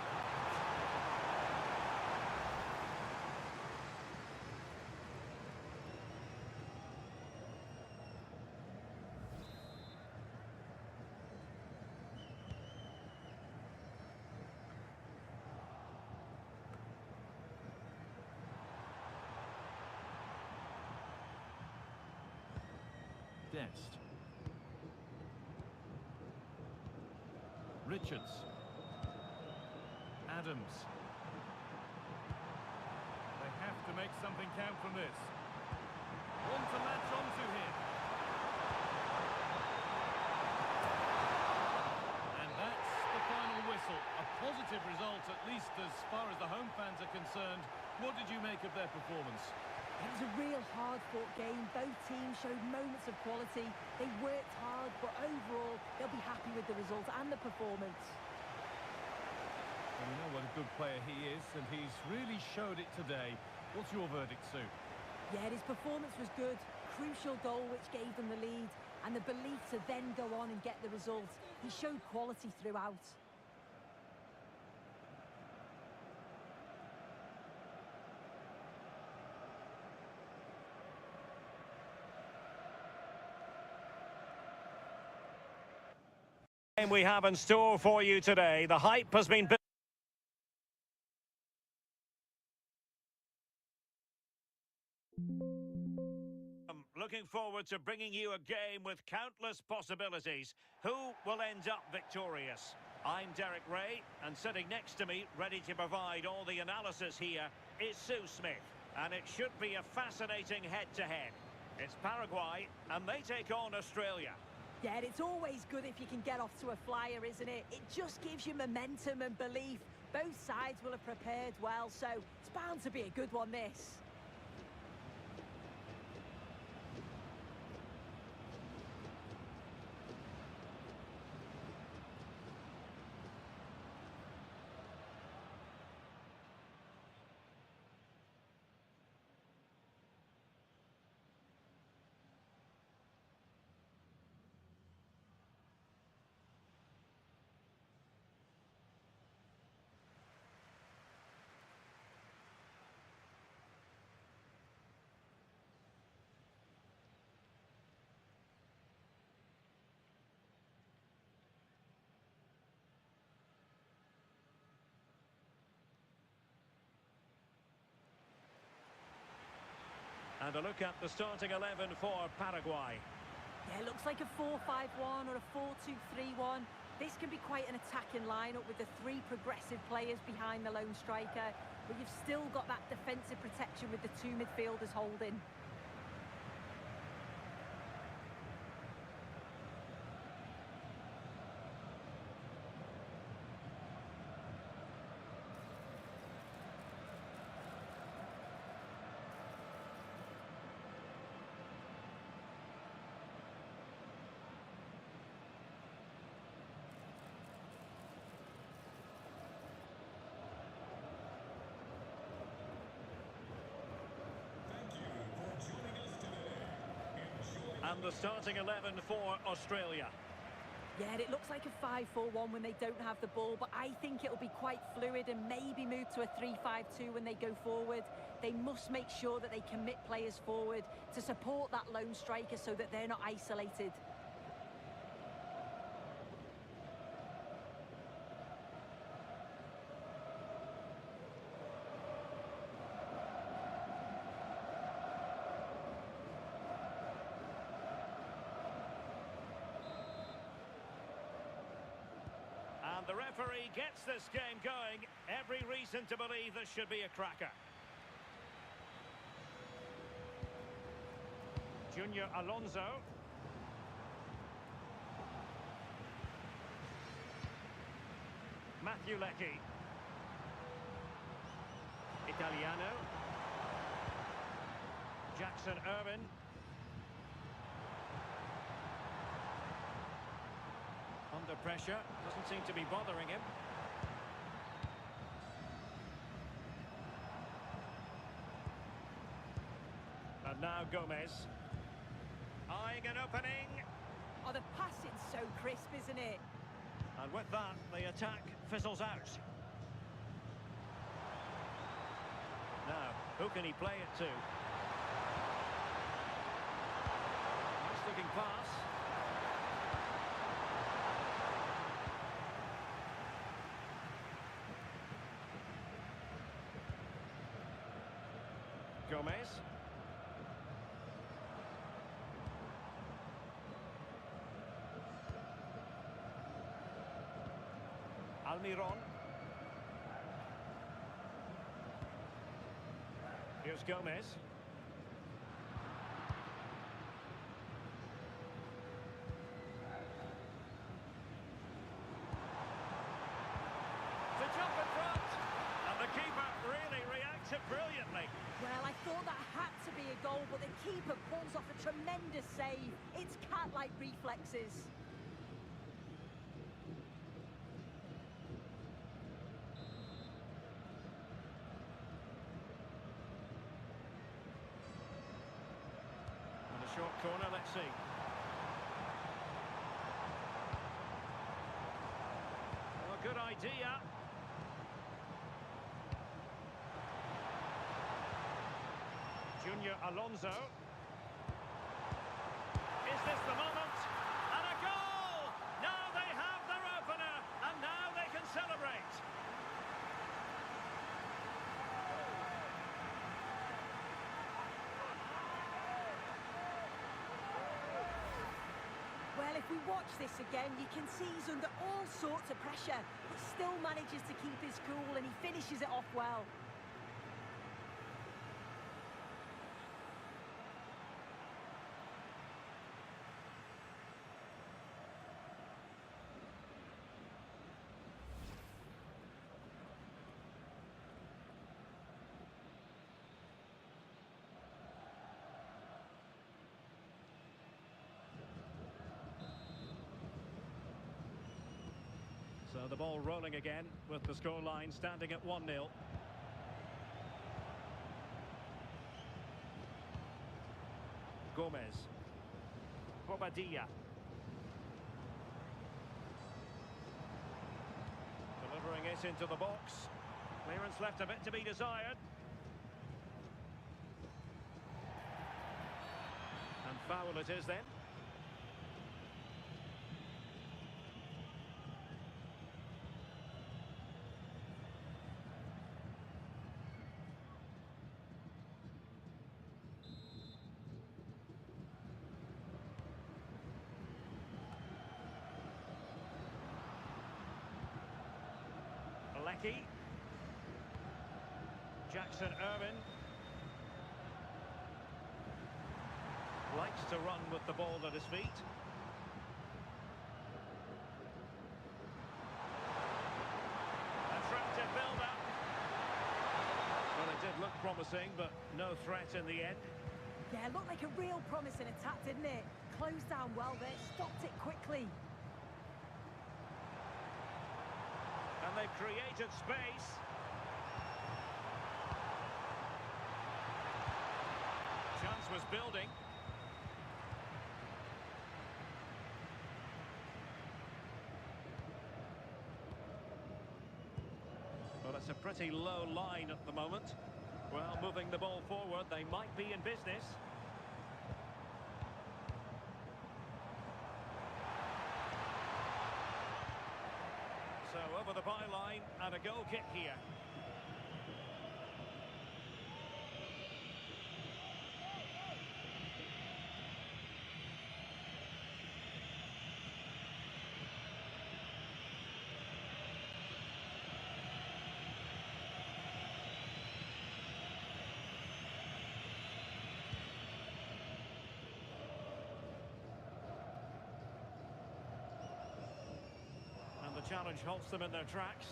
next. Richards. Adams. They have to make something count from this. One to latch onto here. And that's the final whistle. A positive result, at least as far as the home fans are concerned. What did you make of their performance? It was a real hard-fought game. Both teams showed moments of quality. They worked hard, but overall, they'll be happy with the result and the performance. Well, you know what a good player he is, and he's really showed it today. What's your verdict, Sue? Yeah, his performance was good. Crucial goal which gave them the lead, and the belief to then go on and get the result. He showed quality throughout. We have in store for you today. The hype has been built. Looking forward to bringing you a game with countless possibilities. Who will end up victorious? I'm Derek Ray, and sitting next to me, ready to provide all the analysis here, is Sue Smith. And it should be a fascinating head-to-head. It's Paraguay, and they take on Australia. Yeah, it's always good if you can get off to a flyer, isn't it? It just gives you momentum and belief. Both sides will have prepared well, so it's bound to be a good one, this. And a look at the starting 11 for Paraguay. Yeah, it looks like a 4-5-1 or a 4-2-3-1. This can be quite an attacking lineup with the three progressive players behind the lone striker, but you've still got that defensive protection with the two midfielders holding. And the starting 11 for Australia. Yeah, it looks like a 5-4-1 when they don't have the ball, but I think it'll be quite fluid and maybe move to a 3-5-2 when they go forward. They must make sure that they commit players forward to support that lone striker so that they're not isolated. And the referee gets this game going. Every reason to believe this should be a cracker. Junior Alonso. Matthew Leckie. Italiano. Jackson Irvin. Under pressure, doesn't seem to be bothering him. And now Gomez. Eyeing an opening. Oh, the passing's so crisp, isn't it? And with that, the attack fizzles out. Now, who can he play it to? Nice looking pass. Gomez. Almiron. Here's Gomez. To jump in front. And the keeper really reacted brilliantly. Well, I thought that had to be a goal, but the keeper pulls off a tremendous save. It's cat-like reflexes. And a short corner, let's see. Well, good idea. Junior Alonso. Is this the moment? And a goal! Now they have their opener, and now they can celebrate. Well, if we watch this again, you can see he's under all sorts of pressure, but still manages to keep his cool, and he finishes it off well. So the ball rolling again with the scoreline standing at 1-0. Gomez. Bobadilla. Delivering it into the box. Clearance left a bit to be desired. And foul it is then. Lecky. Jackson Irvine. Likes to run with the ball at his feet. Attractive build-up. Well, it did look promising, but no threat in the end. Yeah, looked like a real promising attack, didn't it? Closed down well there, stopped it quickly. And they've created space. Chance was building. Well, it's a pretty low line at the moment. Well, moving the ball forward, they might be in business. So over the byline and a goal kick here. And the challenge halts them in their tracks.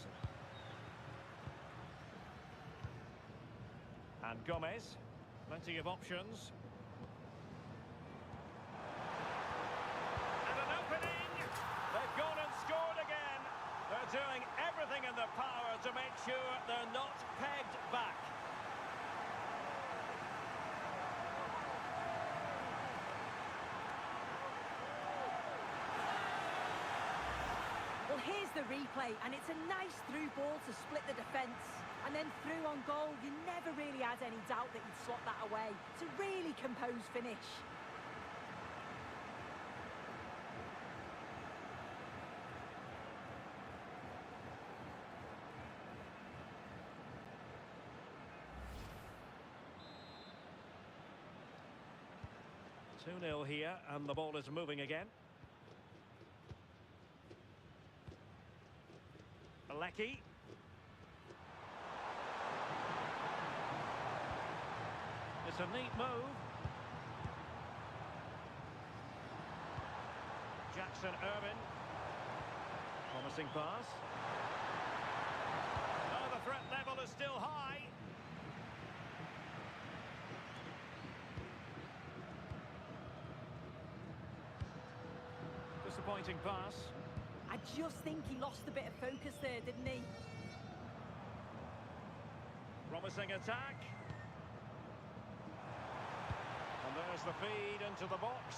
And Gomez, plenty of options. And an opening! They've gone and scored again. They're doing everything in their power to make sure they're not pegged back. Well, here's the replay, and it's a nice through ball to split the defence. And then through on goal, you never really had any doubt that he'd slot that away. It's a really composed finish. Two 2-0 here, and the ball is moving again. Galecki. It's a neat move. Jackson Irvin. Promising pass. Oh, the threat level is still high. Disappointing pass. I just think he lost a bit of focus there, didn't he? Promising attack. And there's the feed into the box.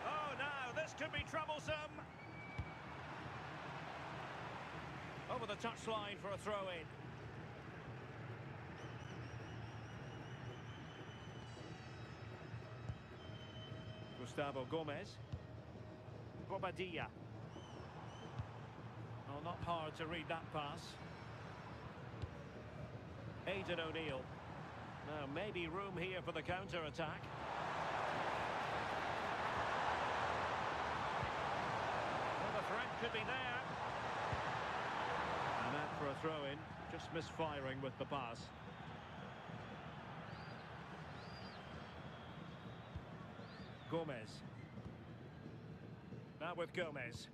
Oh, now this could be troublesome. Over the touchline for a throw-in. Gustavo Gomez. Bobadilla. Oh, not hard to read that pass. Aidan O'Neill. Now, maybe room here for the counter-attack. Well, the threat could be there. And that for a throw-in. Just misfiring with the pass. Gomez. Now with Gomez.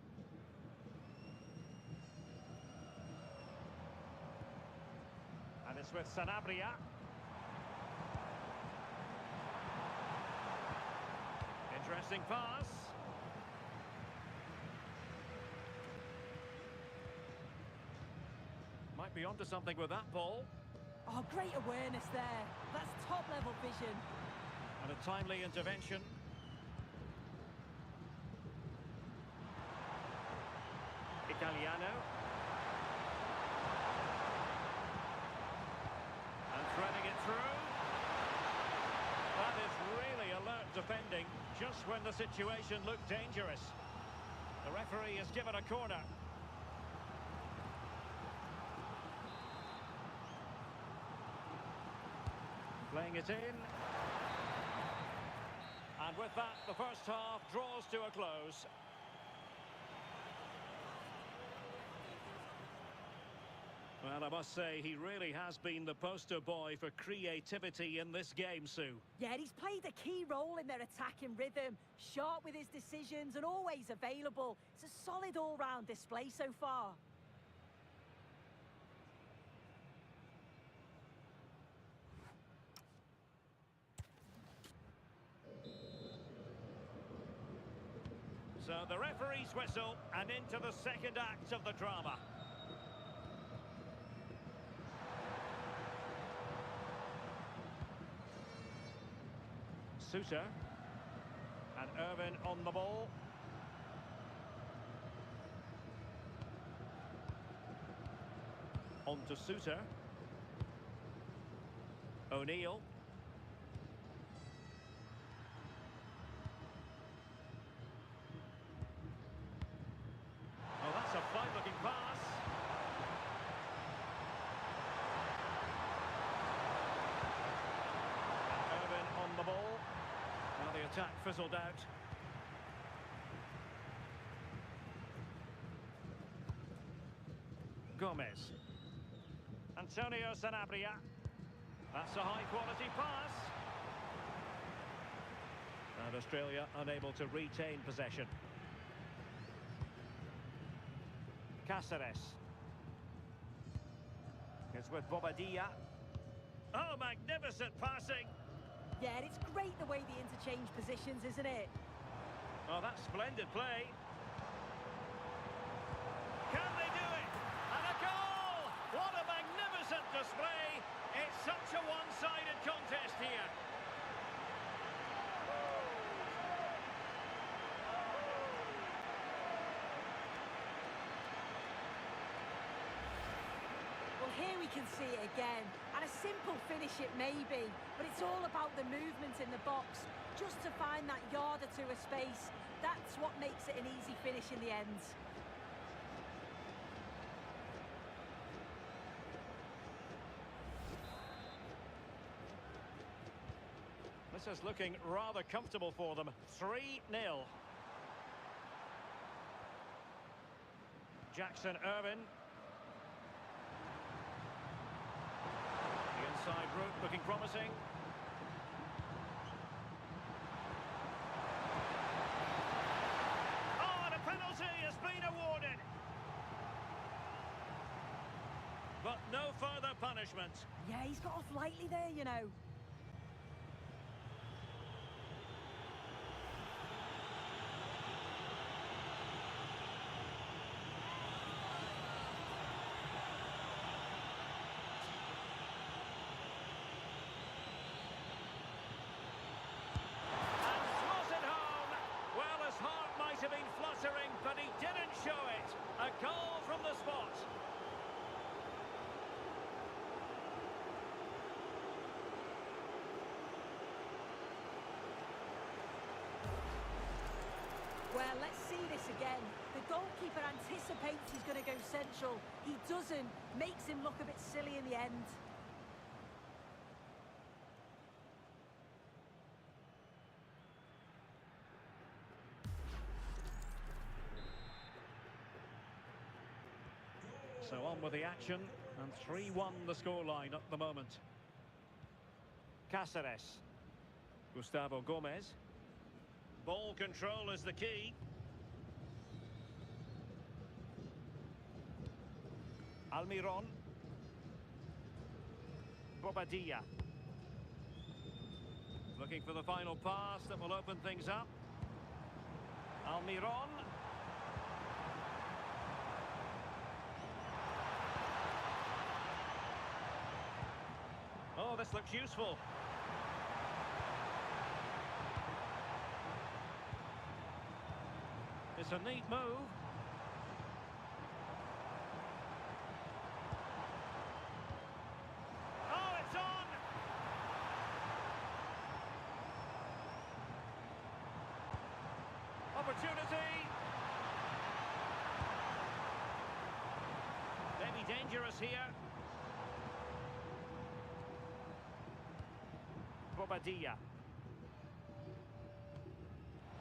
And it's with Sanabria. Interesting pass. Might be onto something with that ball. Oh, great awareness there. That's top-level vision. And a timely intervention. Italiano. And threading it through. That is really alert defending, just when the situation looked dangerous. The referee has given a corner. Playing it in. And with that, the first half draws to a close. Well, I must say, he really has been the poster boy for creativity in this game, Sue. Yeah, he's played a key role in their attacking rhythm. Sharp with his decisions and always available. It's a solid all-round display so far. So the referee's whistle, and into the second act of the drama. Suter. And Irvin on the ball. On to Suter. O'Neill. Oh, that's a fine-looking pass. And Irvin on the ball. Now the attack fizzled out. Gomez. Antonio Sanabria. That's a high-quality pass. And Australia unable to retain possession. Cáceres. It's with Bobadilla. Oh, magnificent passing. Yeah, it's great the way they interchange positions, isn't it? Oh, that's splendid play. Can they do it? And a goal! What a magnificent display. It's such a one-sided contest here. Well, here we can see it again. And a simple finish it may be, but it's all about the movement in the box. Just to find that yard or two of space. That's what makes it an easy finish in the end. This is looking rather comfortable for them. 3-0. Jackson Irvin. Offside route looking promising. Oh, and a penalty has been awarded. But no further punishment. Yeah, he's got off lightly there, you know. Might have been fluttering, but he didn't show it. A goal from the spot. Well, let's see this again. The goalkeeper anticipates he's going to go central. He doesn't. Makes him look a bit silly in the end. So on with the action, and 3-1 the scoreline at the moment. Cáceres. Gustavo Gomez. Ball control is the key. Almiron. Bobadilla. Looking for the final pass that will open things up. Almiron. Oh, this looks useful. It's a neat move. Oh, it's on! Opportunity! Maybe dangerous here. Bobadilla.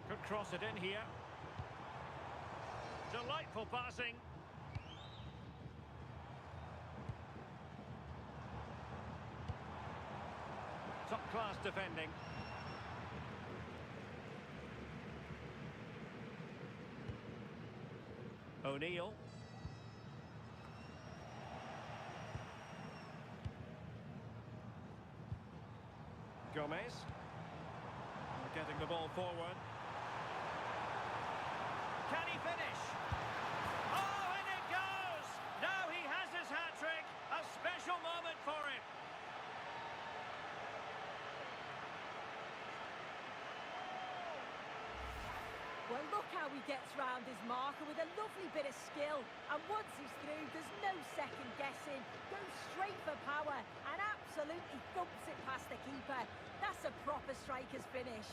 Could cross it in here. Delightful passing. Top-class defending. O'Neill. Gomez. Getting the ball forward. Can he finish? Oh, and it goes! Now he has his hat-trick. A special moment for him. Well, look how he gets round his marker with a lovely bit of skill. And once he's through, there's no second guessing. Goes straight for power and absolutely thumps it past the keeper. That's a proper striker's finish.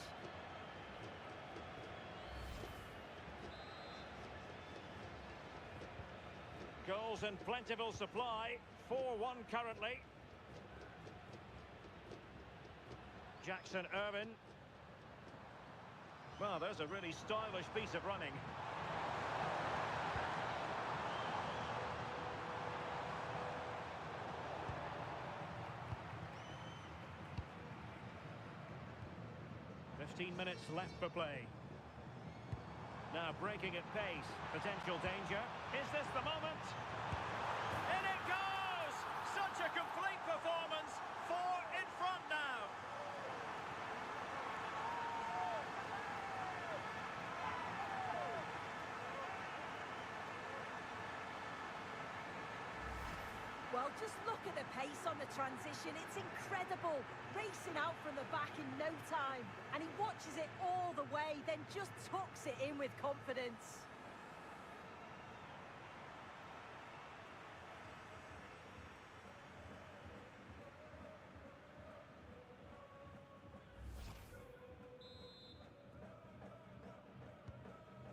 Goals in plentiful supply. 4-1 currently. Jackson Irvine. Well, there's a really stylish piece of running. Minutes left for play. Now breaking at pace. Potential danger. Is this the moment? In it goes! Such a complete performance. 4 in front now. Well, just look at the pace on the transition. It's incredible. Racing out from the back in no time. And he watches it all the way, then just tucks it in with confidence.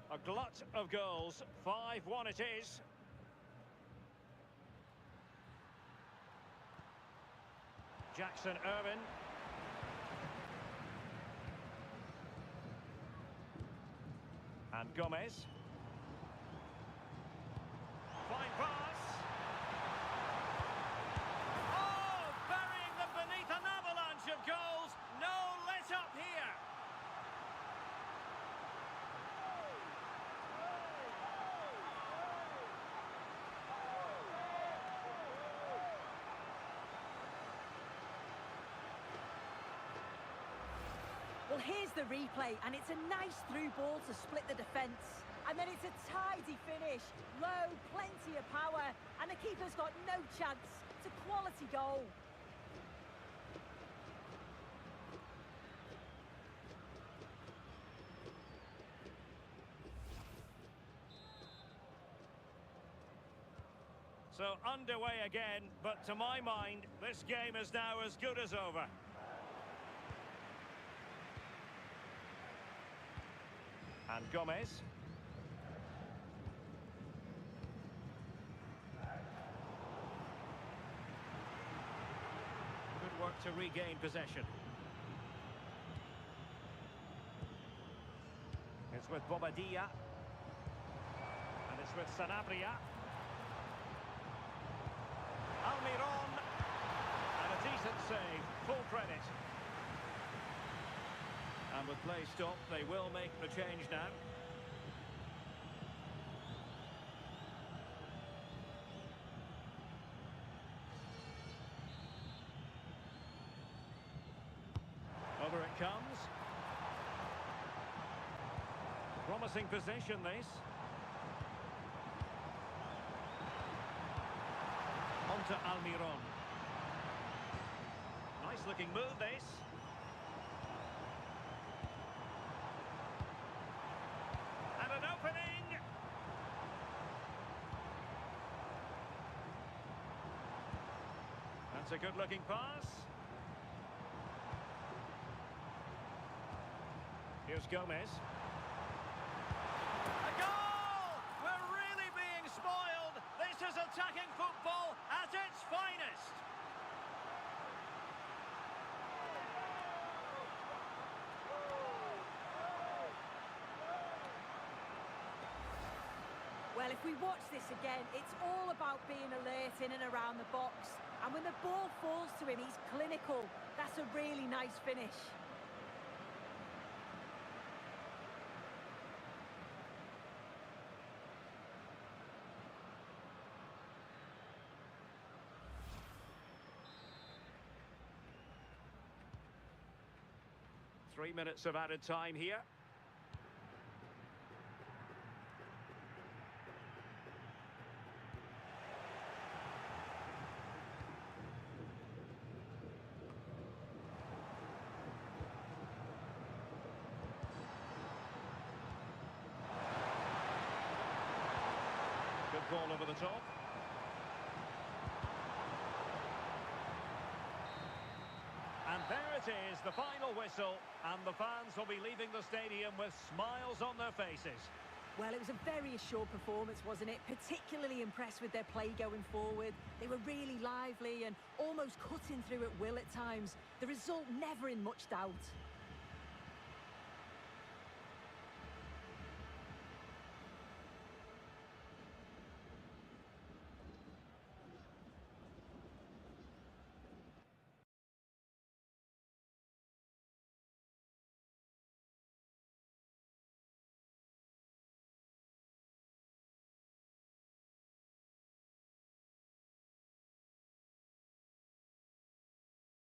A glut of goals. 5-1 it is. Jackson Irvine. And Gomez. Fine pass. Oh, burying the Well, here's the replay, and it's a nice through ball to split the defence. And then it's a tidy finish, low, plenty of power, and the keeper's got no chance. It's a quality goal. So underway again, but to my mind, this game is now as good as over. And Gomez. Good work to regain possession. It's with Bobadilla. And it's with Sanabria. Almiron. And a decent save. Full credit. And with play stopped, they will make the change now. Over it comes. Promising position, this. On to Almiron. Nice looking move, this. And an opening! That's a good looking pass. Here's Gomez. A goal! We're really being spoiled. This is attacking football at its finest. Well, if we watch this again, it's all about being alert in and around the box. And when the ball falls to him, he's clinical. That's a really nice finish. Three minutes of added time here. Good ball over the top. And there it is, the final whistle, and the fans will be leaving the stadium with smiles on their faces. Well, it was a very assured performance, wasn't it? Particularly impressed with their play going forward. They were really lively and almost cutting through at will at times. The result never in much doubt.